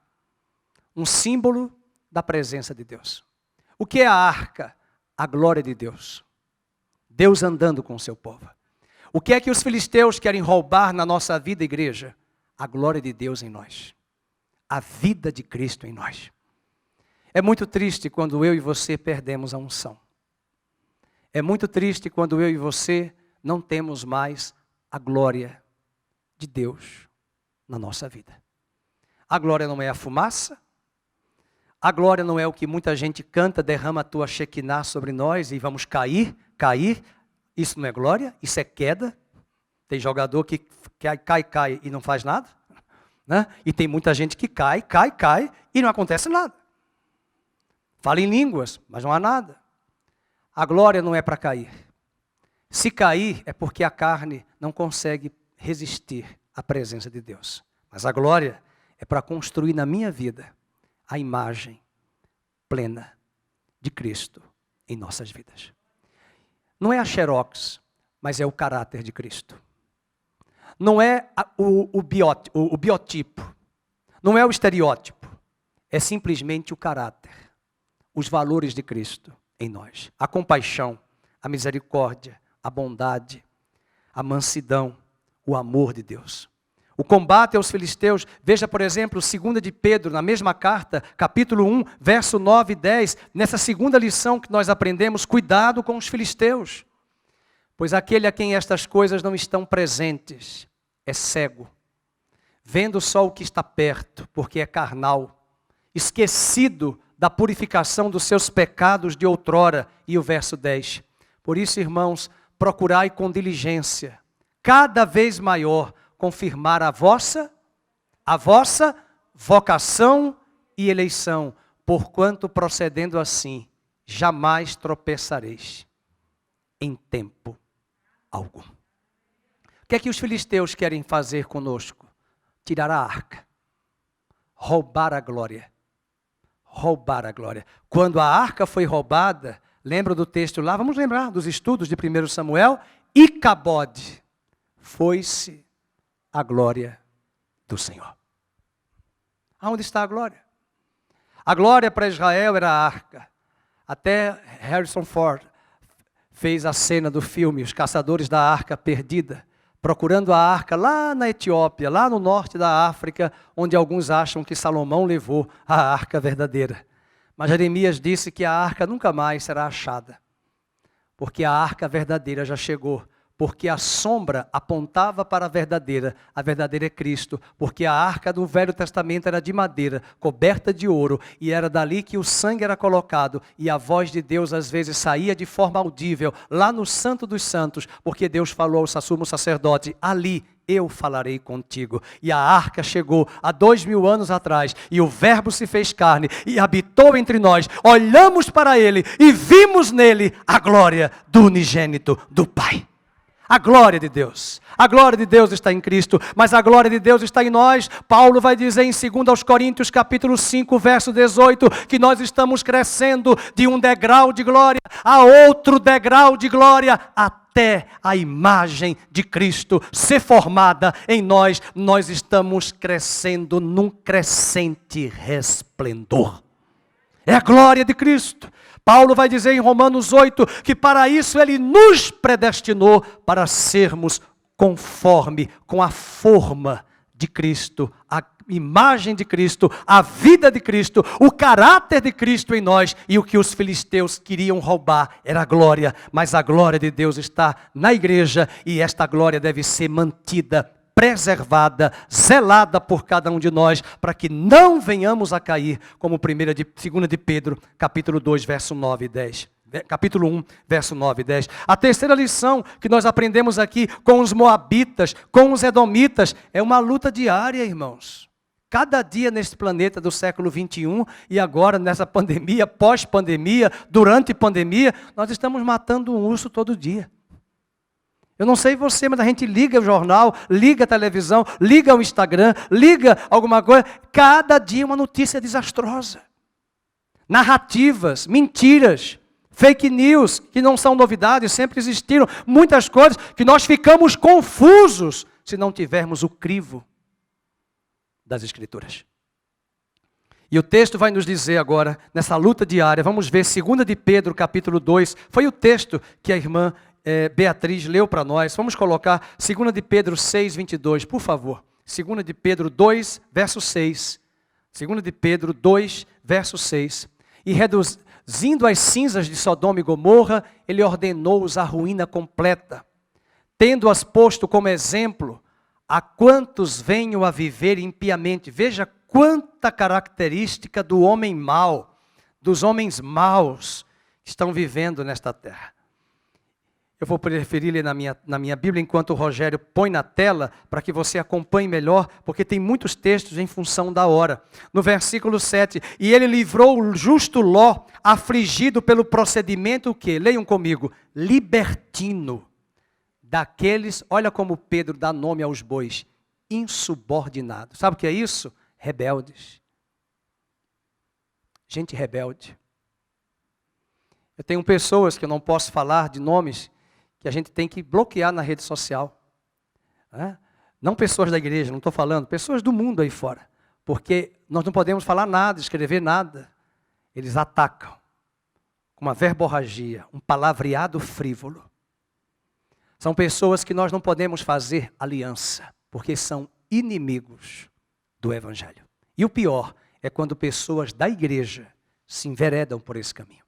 A: Um símbolo da presença de Deus. O que é a arca? A glória de Deus. Deus andando com o seu povo. O que é que os filisteus querem roubar na nossa vida, igreja? A glória de Deus em nós. A vida de Cristo em nós. É muito triste quando eu e você perdemos a unção. É muito triste quando eu e você não temos mais a glória de Deus na nossa vida. A glória não é a fumaça. A glória não é o que muita gente canta, derrama a tua Shekinah sobre nós e vamos cair. Isso não é glória, isso é queda. Tem jogador que cai e não faz nada. Né? E tem muita gente que cai e não acontece nada. Fala em línguas, mas não há nada. A glória não é para cair. Se cair é porque a carne não consegue resistir à presença de Deus. Mas a glória é para construir na minha vida a imagem plena de Cristo em nossas vidas. Não é a xerox, mas é o caráter de Cristo. Não é o biotipo, não é o estereótipo, é simplesmente o caráter, os valores de Cristo em nós. A compaixão, a misericórdia, a bondade, a mansidão, o amor de Deus. O combate aos filisteus, veja por exemplo, 2 de Pedro, na mesma carta, capítulo 1, verso 9 e 10, nessa segunda lição que nós aprendemos, cuidado com os filisteus. Pois aquele a quem estas coisas não estão presentes é cego, vendo só o que está perto, porque é carnal, esquecido da purificação dos seus pecados de outrora. E o verso 10. Por isso, irmãos, procurai com diligência, cada vez maior, confirmar a vossa vocação e eleição, porquanto procedendo assim, jamais tropeçareis em tempo algum. O que é que os filisteus querem fazer conosco? Tirar a arca, roubar a glória. Roubar a glória. Quando a arca foi roubada, Lembra do texto lá? Vamos lembrar dos estudos de 1 Samuel? Icabode, foi-se a glória do Senhor. Aonde está a glória? A glória para Israel era a arca. Até Harrison Ford fez a cena do filme, Os Caçadores da Arca Perdida, procurando a arca lá na Etiópia, lá no norte da África, onde alguns acham que Salomão levou a arca verdadeira. Mas Jeremias disse que a arca nunca mais será achada, porque a arca verdadeira já chegou, porque a sombra apontava para a verdadeira é Cristo, porque a arca do Velho Testamento era de madeira, coberta de ouro, e era dali que o sangue era colocado, e a voz de Deus às vezes saía de forma audível, lá no Santo dos Santos, porque Deus falou ao sumo sacerdote, ali eu falarei contigo. E a arca chegou há 2000 anos atrás, e o Verbo se fez carne, e habitou entre nós, olhamos para ele, e vimos nele a glória do unigênito do Pai. A glória de Deus está em Cristo, mas a glória de Deus está em nós. Paulo vai dizer em 2 Coríntios capítulo 5, verso 18, que nós estamos crescendo de um degrau de glória a outro degrau de glória, até a imagem de Cristo ser formada em nós. Nós estamos crescendo num crescente resplendor. É a glória de Cristo. Paulo vai dizer em Romanos 8 que para isso Ele nos predestinou para sermos conforme com a forma de Cristo, a imagem de Cristo, a vida de Cristo, o caráter de Cristo em nós. E o que os filisteus queriam roubar era a glória, mas a glória de Deus está na igreja e esta glória deve ser mantida, preservada, zelada por cada um de nós, para que não venhamos a cair, como 2 de Pedro, capítulo 2, verso 9 e 10. Capítulo 1, verso 9 e 10. A terceira lição que nós aprendemos aqui com os moabitas, com os edomitas, é uma luta diária, irmãos. Cada dia neste planeta do século 21 e agora nessa pandemia, pós-pandemia, durante pandemia, nós estamos matando um urso todo dia. Eu não sei você, mas a gente liga o jornal, liga a televisão, liga o Instagram, liga alguma coisa. Cada dia uma notícia desastrosa. Narrativas, mentiras, fake news, que não são novidades, sempre existiram. Muitas coisas que nós ficamos confusos se não tivermos o crivo das Escrituras. E o texto vai nos dizer agora, nessa luta diária, vamos ver 2 de Pedro, capítulo 2. Foi o texto que a irmã Beatriz leu para nós. Vamos colocar 2 de Pedro 6, 22, por favor. 2 de Pedro 2, verso 6. 2 de Pedro 2, verso 6. E reduzindo as cinzas de Sodoma e Gomorra, ele ordenou-os a ruína completa, tendo-as posto como exemplo a quantos venham a viver impiamente. Veja quanta característica do homem mau, dos homens maus que estão vivendo nesta terra. Eu vou preferir ler na minha Bíblia, enquanto o Rogério põe na tela, para que você acompanhe melhor, porque tem muitos textos em função da hora. No versículo 7, e ele livrou o justo Ló, afligido pelo procedimento, o quê? Leiam comigo, libertino, daqueles, olha como Pedro dá nome aos bois, insubordinados. Sabe o que é isso? Rebeldes. Gente rebelde. Eu tenho pessoas que eu não posso falar de nomes, que a gente tem que bloquear na rede social. Não pessoas da igreja, não estou falando, pessoas do mundo aí fora. Porque nós não podemos falar nada, escrever nada. Eles atacam com uma verborragia, um palavreado frívolo. São pessoas que nós não podemos fazer aliança, porque são inimigos do Evangelho. E o pior é quando pessoas da igreja se enveredam por esse caminho.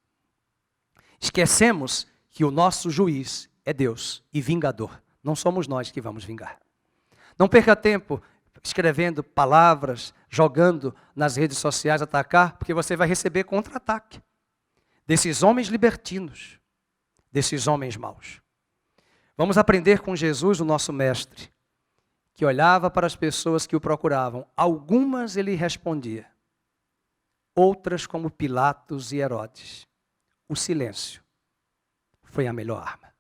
A: Esquecemos que o nosso juiz é Deus e vingador. Não somos nós que vamos vingar. Não perca tempo escrevendo palavras, jogando nas redes sociais, atacar, porque você vai receber contra-ataque desses homens libertinos, desses homens maus. Vamos aprender com Jesus, o nosso mestre, que olhava para as pessoas que o procuravam. Algumas ele respondia, outras como Pilatos e Herodes. O silêncio foi a melhor arma.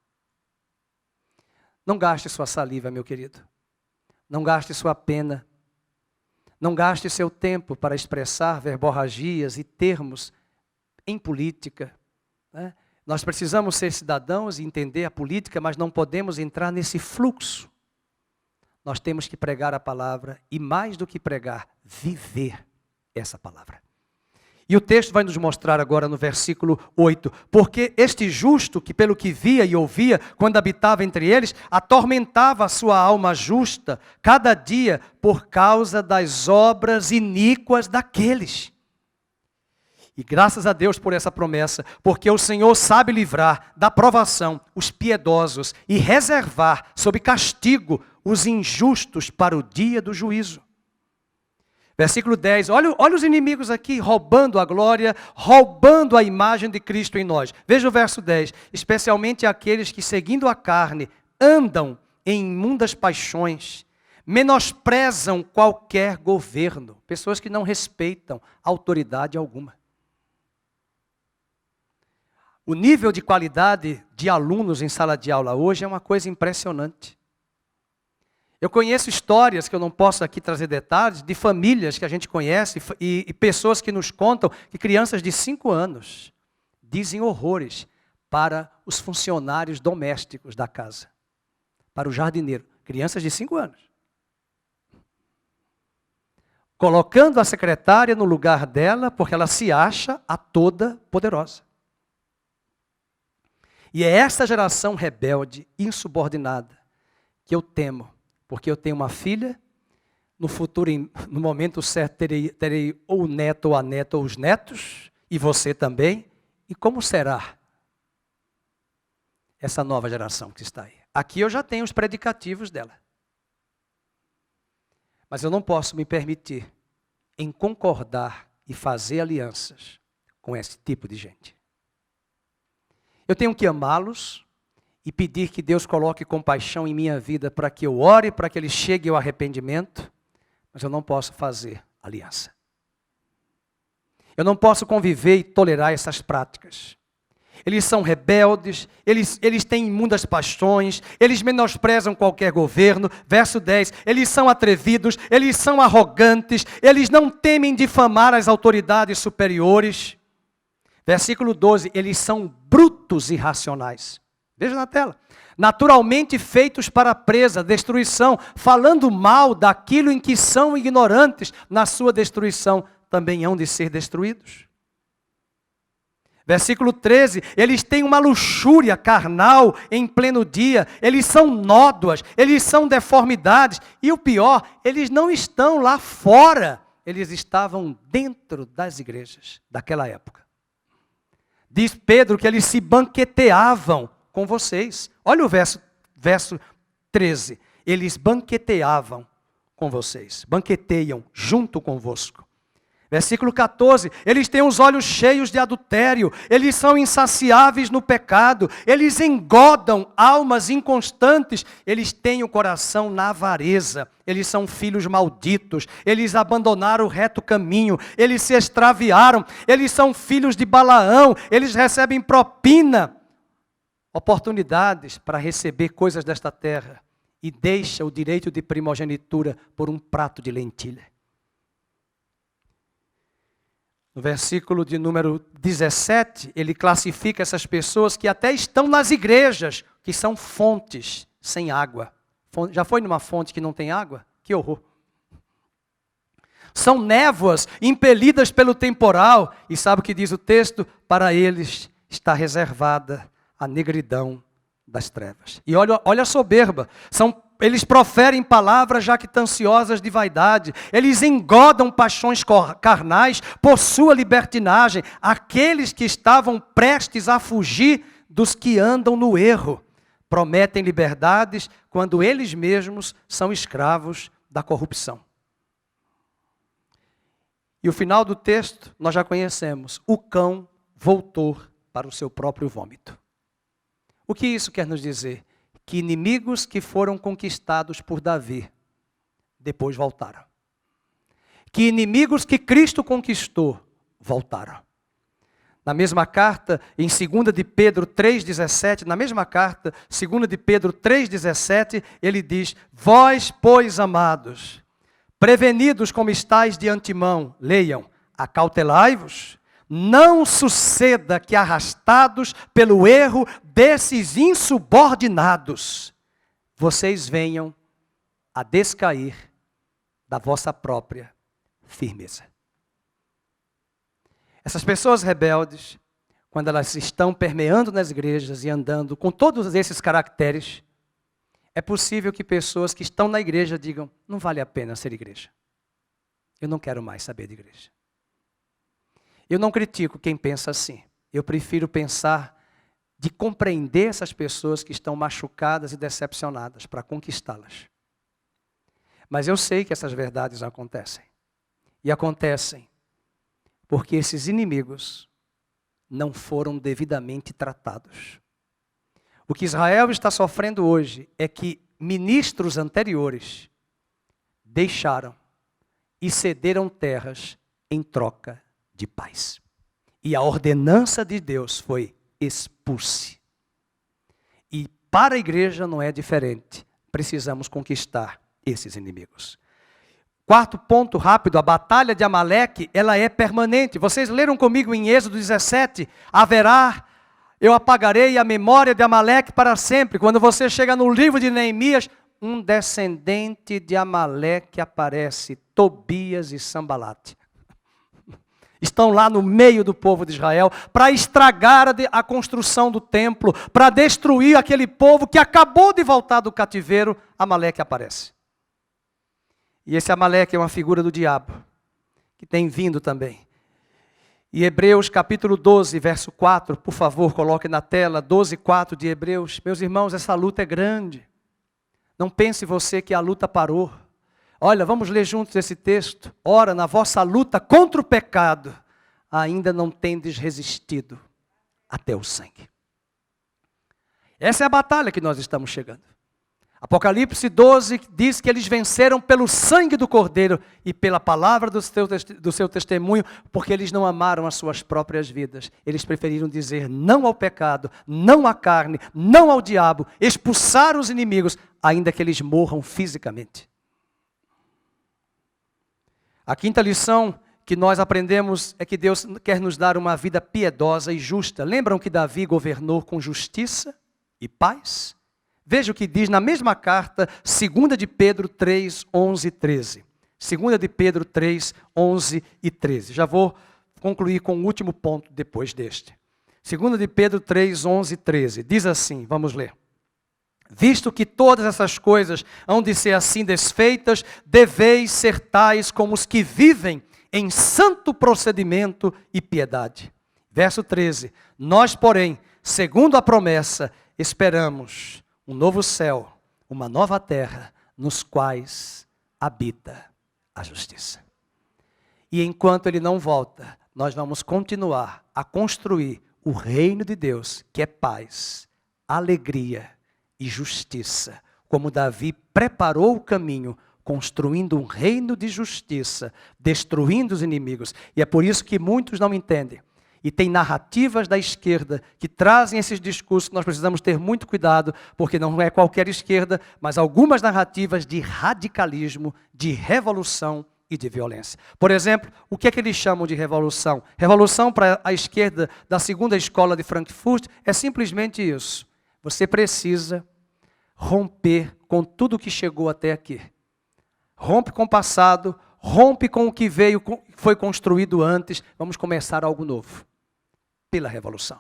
A: Não gaste sua saliva, meu querido. Não gaste sua pena. Não gaste seu tempo para expressar verborragias e termos em política, Nós precisamos ser cidadãos e entender a política, mas não podemos entrar nesse fluxo. Nós temos que pregar a palavra e, mais do que pregar, viver essa palavra. E o texto vai nos mostrar agora no versículo 8, porque este justo, que pelo que via e ouvia, quando habitava entre eles, atormentava a sua alma justa, cada dia, por causa das obras iníquas daqueles. E graças a Deus por essa promessa, porque o Senhor sabe livrar da provação os piedosos e reservar sob castigo os injustos para o dia do juízo. Versículo 10, olha os inimigos aqui roubando a glória, roubando a imagem de Cristo em nós. Veja o verso 10, especialmente aqueles que seguindo a carne andam em imundas paixões, menosprezam qualquer governo, pessoas que não respeitam autoridade alguma. O nível de qualidade de alunos em sala de aula hoje é uma coisa impressionante. Eu conheço histórias, que eu não posso aqui trazer detalhes, de famílias que a gente conhece e pessoas que nos contam que crianças de 5 anos dizem horrores para os funcionários domésticos da casa, para o jardineiro. Crianças de 5 anos. Colocando a secretária no lugar dela, porque ela se acha a toda poderosa. E é essa geração rebelde, insubordinada, que eu temo. Porque eu tenho uma filha, no futuro, no momento certo, terei ou o neto ou a neta ou os netos, e você também. E como será essa nova geração que está aí? Aqui eu já tenho os predicativos dela. Mas eu não posso me permitir em concordar e fazer alianças com esse tipo de gente. Eu tenho que amá-los e pedir que Deus coloque compaixão em minha vida para que eu ore, para que eles cheguem ao arrependimento, mas eu não posso fazer aliança. Eu não posso conviver e tolerar essas práticas. Eles são rebeldes, eles têm imundas paixões, eles menosprezam qualquer governo. Verso 10, eles são atrevidos, eles são arrogantes, eles não temem difamar as autoridades superiores. Versículo 12, eles são brutos e irracionais. Veja na tela. Naturalmente feitos para presa, destruição, falando mal daquilo em que são ignorantes, na sua destruição também hão de ser destruídos. Versículo 13, eles têm uma luxúria carnal em pleno dia, eles são nódoas, eles são deformidades, e o pior, eles não estão lá fora, eles estavam dentro das igrejas daquela época. Diz Pedro que eles se banqueteavam com vocês. Olha o verso 13. Eles banqueteavam com vocês. Banqueteiam junto convosco. Versículo 14. Eles têm os olhos cheios de adultério. Eles são insaciáveis no pecado. Eles engodam almas inconstantes. Eles têm o coração na avareza. Eles são filhos malditos. Eles abandonaram o reto caminho. Eles se extraviaram. Eles são filhos de Balaão. Eles recebem propina. Oportunidades para receber coisas desta terra. E deixa o direito de primogenitura por um prato de lentilha. No versículo de número 17, ele classifica essas pessoas que até estão nas igrejas, que são fontes sem água. Já foi numa fonte que não tem água? Que horror! São névoas impelidas pelo temporal. E sabe o que diz o texto? Para eles está reservada a negridão das trevas. E olha a soberba. Eles proferem palavras jactanciosas de vaidade. Eles engodam paixões carnais por sua libertinagem. Aqueles que estavam prestes a fugir dos que andam no erro. Prometem liberdades quando eles mesmos são escravos da corrupção. E o final do texto nós já conhecemos. O cão voltou para o seu próprio vômito. O que isso quer nos dizer? Que inimigos que foram conquistados por Davi, depois voltaram. Que inimigos que Cristo conquistou, voltaram. Na mesma carta, em 2 de Pedro 3,17, na mesma carta, 2 de Pedro 3,17, ele diz, vós, pois, amados, prevenidos como estáis de antemão, leiam, acautelai-vos, não suceda que, arrastados pelo erro desses insubordinados, vocês venham a descair da vossa própria firmeza. Essas pessoas rebeldes, quando elas estão permeando nas igrejas e andando com todos esses caracteres, é possível que pessoas que estão na igreja digam, não vale a pena ser igreja. Eu não quero mais saber de igreja. Eu não critico quem pensa assim. Eu prefiro pensar de compreender essas pessoas que estão machucadas e decepcionadas para conquistá-las. Mas eu sei que essas verdades acontecem. E acontecem porque esses inimigos não foram devidamente tratados. O que Israel está sofrendo hoje é que ministros anteriores deixaram e cederam terras em troca de paz. E a ordenança de Deus foi expulse. E para a igreja não é diferente. Precisamos conquistar esses inimigos. Quarto ponto rápido, a batalha de Amaleque, ela é permanente. Vocês leram comigo em Êxodo 17, eu apagarei a memória de Amaleque para sempre. Quando você chega no livro de Neemias, um descendente de Amaleque aparece, Tobias e Sambalate. Estão lá no meio do povo de Israel para estragar a construção do templo, para destruir aquele povo que acabou de voltar do cativeiro. Amaleque aparece. E esse Amaleque é uma figura do diabo, que tem vindo também. E Hebreus capítulo 12, verso 4, por favor, coloque na tela, 12:4 de Hebreus. Meus irmãos, essa luta é grande. Não pense você que a luta parou. Olha, vamos ler juntos esse texto. Ora, na vossa luta contra o pecado, ainda não tendes resistido até o sangue. Essa é a batalha que nós estamos chegando. Apocalipse 12 diz que eles venceram pelo sangue do Cordeiro e pela palavra do seu testemunho, porque eles não amaram as suas próprias vidas. Eles preferiram dizer não ao pecado, não à carne, não ao diabo, expulsar os inimigos, ainda que eles morram fisicamente. A quinta lição que nós aprendemos é que Deus quer nos dar uma vida piedosa e justa. Lembram que Davi governou com justiça e paz? Veja o que diz na mesma carta, 2 de Pedro 3, 11 e 13. 2 de Pedro 3, 11 e 13. Já vou concluir com o último ponto depois deste. 2 de Pedro 3, 11 e 13. Diz assim, vamos ler. Visto que todas essas coisas hão de ser assim desfeitas, deveis ser tais como os que vivem em santo procedimento e piedade. Verso 13. Nós, porém, segundo a promessa, esperamos um novo céu, uma nova terra, nos quais habita a justiça. E enquanto ele não volta, nós vamos continuar a construir o reino de Deus, que é paz, alegria e justiça. Como Davi preparou o caminho, construindo um reino de justiça, destruindo os inimigos. E é por isso que muitos não entendem. E tem narrativas da esquerda que trazem esses discursos que nós precisamos ter muito cuidado, porque não é qualquer esquerda, mas algumas narrativas de radicalismo, de revolução e de violência. Por exemplo, o que é que eles chamam de revolução? Revolução para a esquerda da segunda escola de Frankfurt é simplesmente isso. Você precisa romper com tudo que chegou até aqui. Rompe com o passado, rompe com o que foi construído antes, vamos começar algo novo. Pela revolução.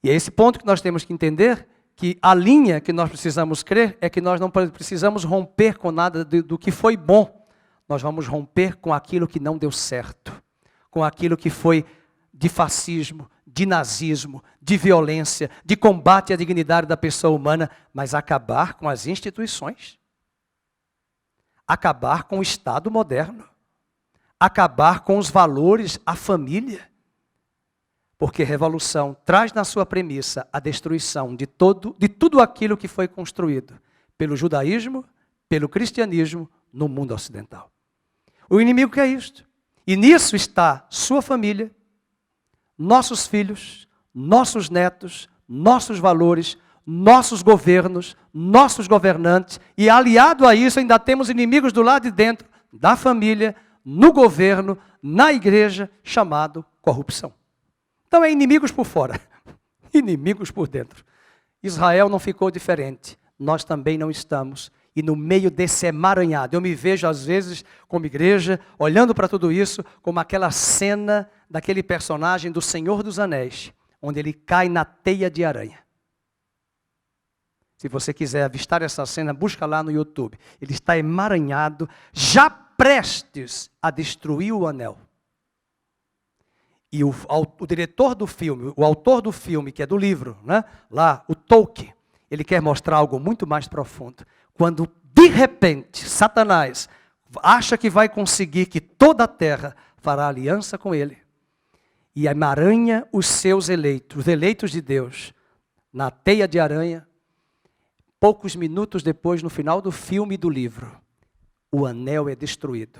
A: E é esse ponto que nós temos que entender, que a linha que nós precisamos crer é que nós não precisamos romper com nada do que foi bom. Nós vamos romper com aquilo que não deu certo, com aquilo que foi de fascismo, de nazismo, de violência, de combate à dignidade da pessoa humana, mas acabar com as instituições, acabar com o Estado moderno, acabar com os valores, a família. Porque revolução traz na sua premissa a destruição de tudo aquilo que foi construído pelo judaísmo, pelo cristianismo no mundo ocidental. O inimigo quer isto. E nisso está sua família, nossos filhos, nossos netos, nossos valores, nossos governos, nossos governantes. E aliado a isso ainda temos inimigos do lado de dentro da família, no governo, na igreja, chamado corrupção. Então é inimigos por fora, inimigos por dentro. Israel não ficou diferente, nós também não estamos. E no meio desse emaranhado, eu me vejo às vezes como igreja, olhando para tudo isso, como aquela cena daquele personagem do Senhor dos Anéis, onde ele cai na teia de aranha. Se você quiser avistar essa cena, busca lá no YouTube. Ele está emaranhado, já prestes a destruir o anel. E o diretor do filme, o autor do filme, que é do livro, né? Lá, o Tolkien, ele quer mostrar algo muito mais profundo. Quando, de repente, Satanás acha que vai conseguir que toda a terra fará aliança com ele, e emaranha os seus eleitos, os eleitos de Deus, na teia de aranha, poucos minutos depois, no final do filme e do livro, o anel é destruído,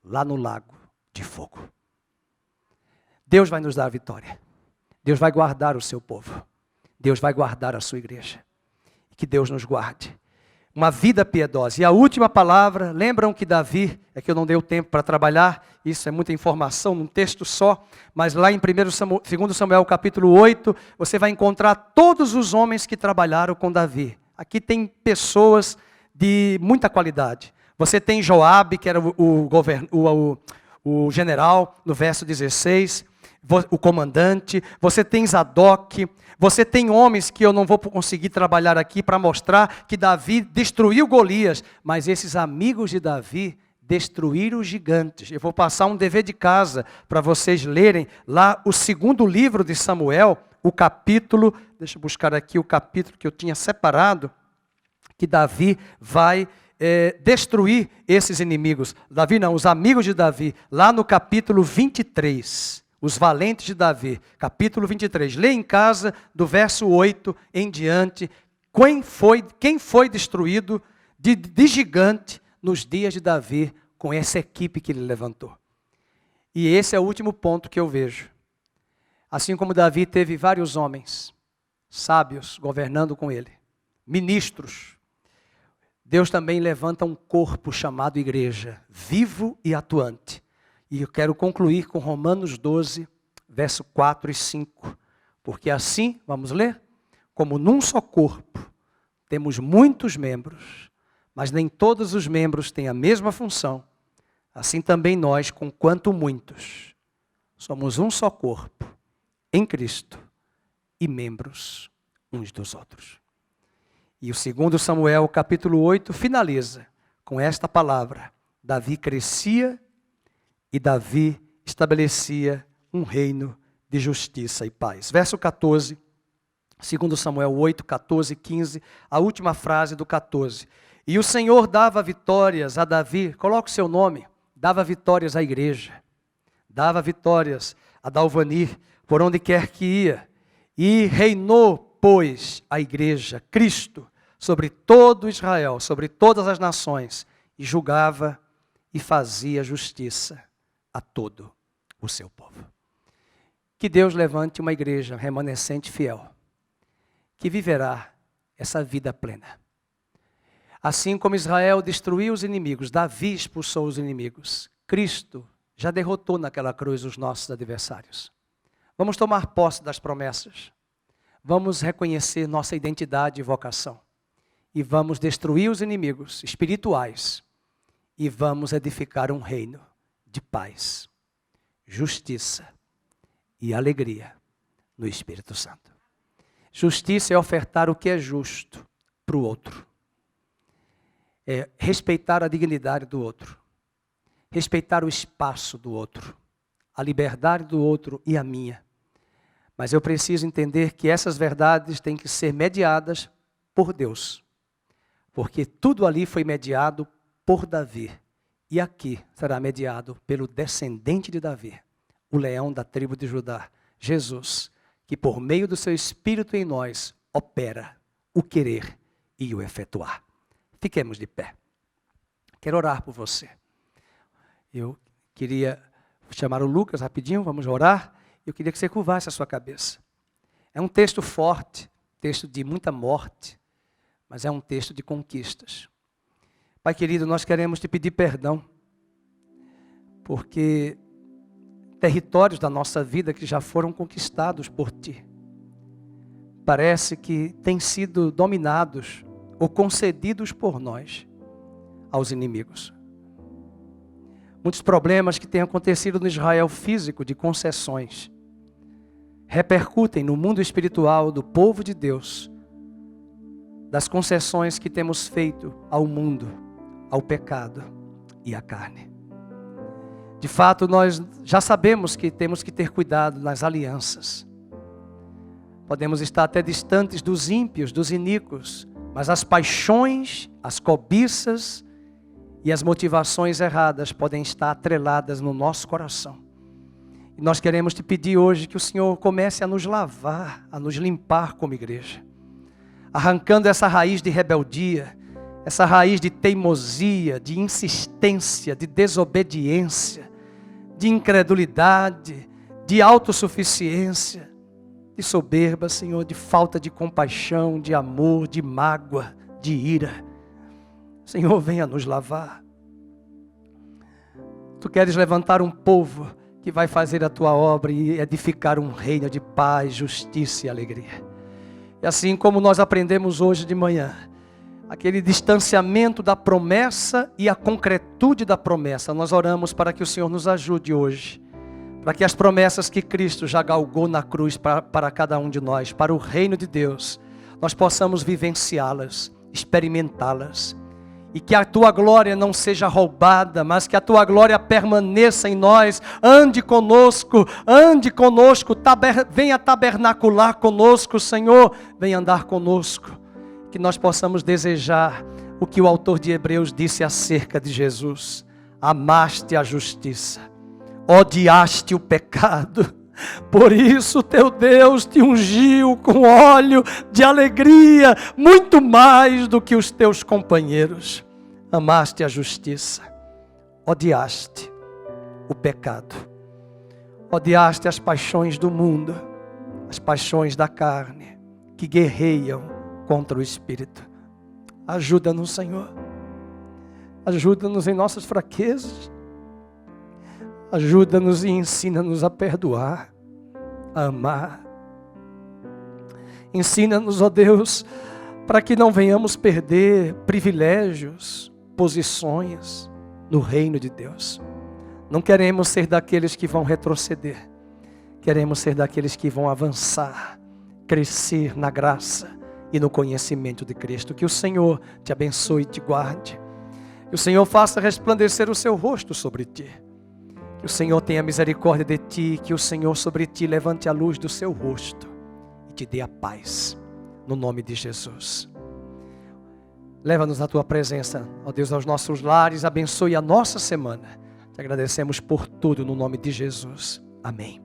A: lá no lago de fogo. Deus vai nos dar a vitória. Deus vai guardar o seu povo. Deus vai guardar a sua igreja. Que Deus nos guarde. Uma vida piedosa. E a última palavra, lembram que Davi, é que eu não dei o tempo para trabalhar, isso é muita informação num texto só, mas lá em 2 Samuel capítulo 8, você vai encontrar todos os homens que trabalharam com Davi. Aqui tem pessoas de muita qualidade. Você tem Joabe, que era o general, no verso 16, o comandante, você tem Zadok, você tem homens que eu não vou conseguir trabalhar aqui para mostrar que Davi destruiu Golias, mas esses amigos de Davi destruíram os gigantes. Eu vou passar um dever de casa para vocês lerem lá o segundo livro de Samuel, o capítulo, deixa eu buscar aqui o capítulo que eu tinha separado, que Davi vai destruir esses inimigos. Davi não, os amigos de Davi, lá no capítulo 23. Os valentes de Davi, capítulo 23. Lê em casa, do verso 8 em diante, quem foi destruído de gigante nos dias de Davi, com essa equipe que ele levantou. E esse é o último ponto que eu vejo. Assim como Davi teve vários homens sábios governando com ele, ministros, Deus também levanta um corpo chamado igreja, vivo e atuante. E eu quero concluir com Romanos 12, verso 4 e 5. Porque assim, vamos ler? Como num só corpo temos muitos membros, mas nem todos os membros têm a mesma função, assim também nós, conquanto muitos, somos um só corpo, em Cristo, e membros uns dos outros. E o 2 Samuel, capítulo 8, finaliza com esta palavra. Davi crescia e Davi estabelecia um reino de justiça e paz. Verso 14, 2 Samuel 8, 14 e 15, a última frase do 14. E o Senhor dava vitórias a Davi, coloca o seu nome, dava vitórias à igreja, dava vitórias a Dalvanir, por onde quer que ia, e reinou, pois, a igreja, Cristo, sobre todo Israel, sobre todas as nações, e julgava e fazia justiça a todo o seu povo. Que Deus levante uma igreja remanescente fiel, que viverá essa vida plena. Assim como Israel destruiu os inimigos, Davi expulsou os inimigos, Cristo já derrotou naquela cruz os nossos adversários. Vamos tomar posse das promessas, vamos reconhecer nossa identidade e vocação, e vamos destruir os inimigos espirituais, e vamos edificar um reino de paz, justiça e alegria no Espírito Santo. Justiça é ofertar o que é justo para o outro. É respeitar a dignidade do outro. Respeitar o espaço do outro. A liberdade do outro e a minha. Mas eu preciso entender que essas verdades têm que ser mediadas por Deus. Porque tudo ali foi mediado por Davi. E aqui será mediado pelo descendente de Davi, o leão da tribo de Judá, Jesus, que por meio do seu Espírito em nós opera o querer e o efetuar. Fiquemos de pé. Quero orar por você. Eu queria chamar o Lucas rapidinho, vamos orar. Eu queria que você curvasse a sua cabeça. É um texto forte, texto de muita morte, mas é um texto de conquistas. Pai querido, nós queremos te pedir perdão, porque territórios da nossa vida que já foram conquistados por Ti. Parece que têm sido dominados ou concedidos por nós aos inimigos. Muitos problemas que têm acontecido no Israel físico de concessões repercutem no mundo espiritual do povo de Deus, das concessões que temos feito ao mundo, ao pecado e à carne. De fato, nós já sabemos que temos que ter cuidado nas alianças. Podemos estar até distantes dos ímpios, dos iníquos, mas as paixões, as cobiças e as motivações erradas podem estar atreladas no nosso coração. E nós queremos te pedir hoje que o Senhor comece a nos lavar, a nos limpar como igreja, arrancando essa raiz de rebeldia, essa raiz de teimosia, de insistência, de desobediência, de incredulidade, de autossuficiência, de soberba, Senhor, de falta de compaixão, de amor, de mágoa, de ira. Senhor, venha nos lavar. Tu queres levantar um povo que vai fazer a tua obra e edificar um reino de paz, justiça e alegria. E assim como nós aprendemos hoje de manhã, aquele distanciamento da promessa e a concretude da promessa, nós oramos para que o Senhor nos ajude hoje, para que as promessas que Cristo já galgou na cruz para cada um de nós, para o reino de Deus, nós possamos vivenciá-las, experimentá-las. E que a tua glória não seja roubada, mas que a tua glória permaneça em nós. Ande conosco, venha tabernacular conosco, Senhor, venha andar conosco. Que nós possamos desejar o que o autor de Hebreus disse acerca de Jesus: amaste a justiça, odiaste o pecado. Por isso teu Deus te ungiu com óleo de alegria, muito mais do que os teus companheiros. Amaste a justiça, odiaste o pecado, odiaste as paixões do mundo, as paixões da carne, que guerreiam contra o Espírito. Ajuda-nos, Senhor, ajuda-nos em nossas fraquezas. Ajuda-nos e ensina-nos a perdoar, a amar. Ensina-nos, ó Deus, para que não venhamos perder privilégios, posições no reino de Deus. Não queremos ser daqueles que vão retroceder. Queremos ser daqueles que vão avançar, crescer na graça e no conhecimento de Cristo. Que o Senhor te abençoe e te guarde. Que o Senhor faça resplandecer o seu rosto sobre ti. Que o Senhor tenha misericórdia de ti, que o Senhor sobre ti levante a luz do seu rosto e te dê a paz, no nome de Jesus. Leva-nos na tua presença, ó Deus, aos nossos lares, abençoe a nossa semana. Te agradecemos por tudo, no nome de Jesus. Amém.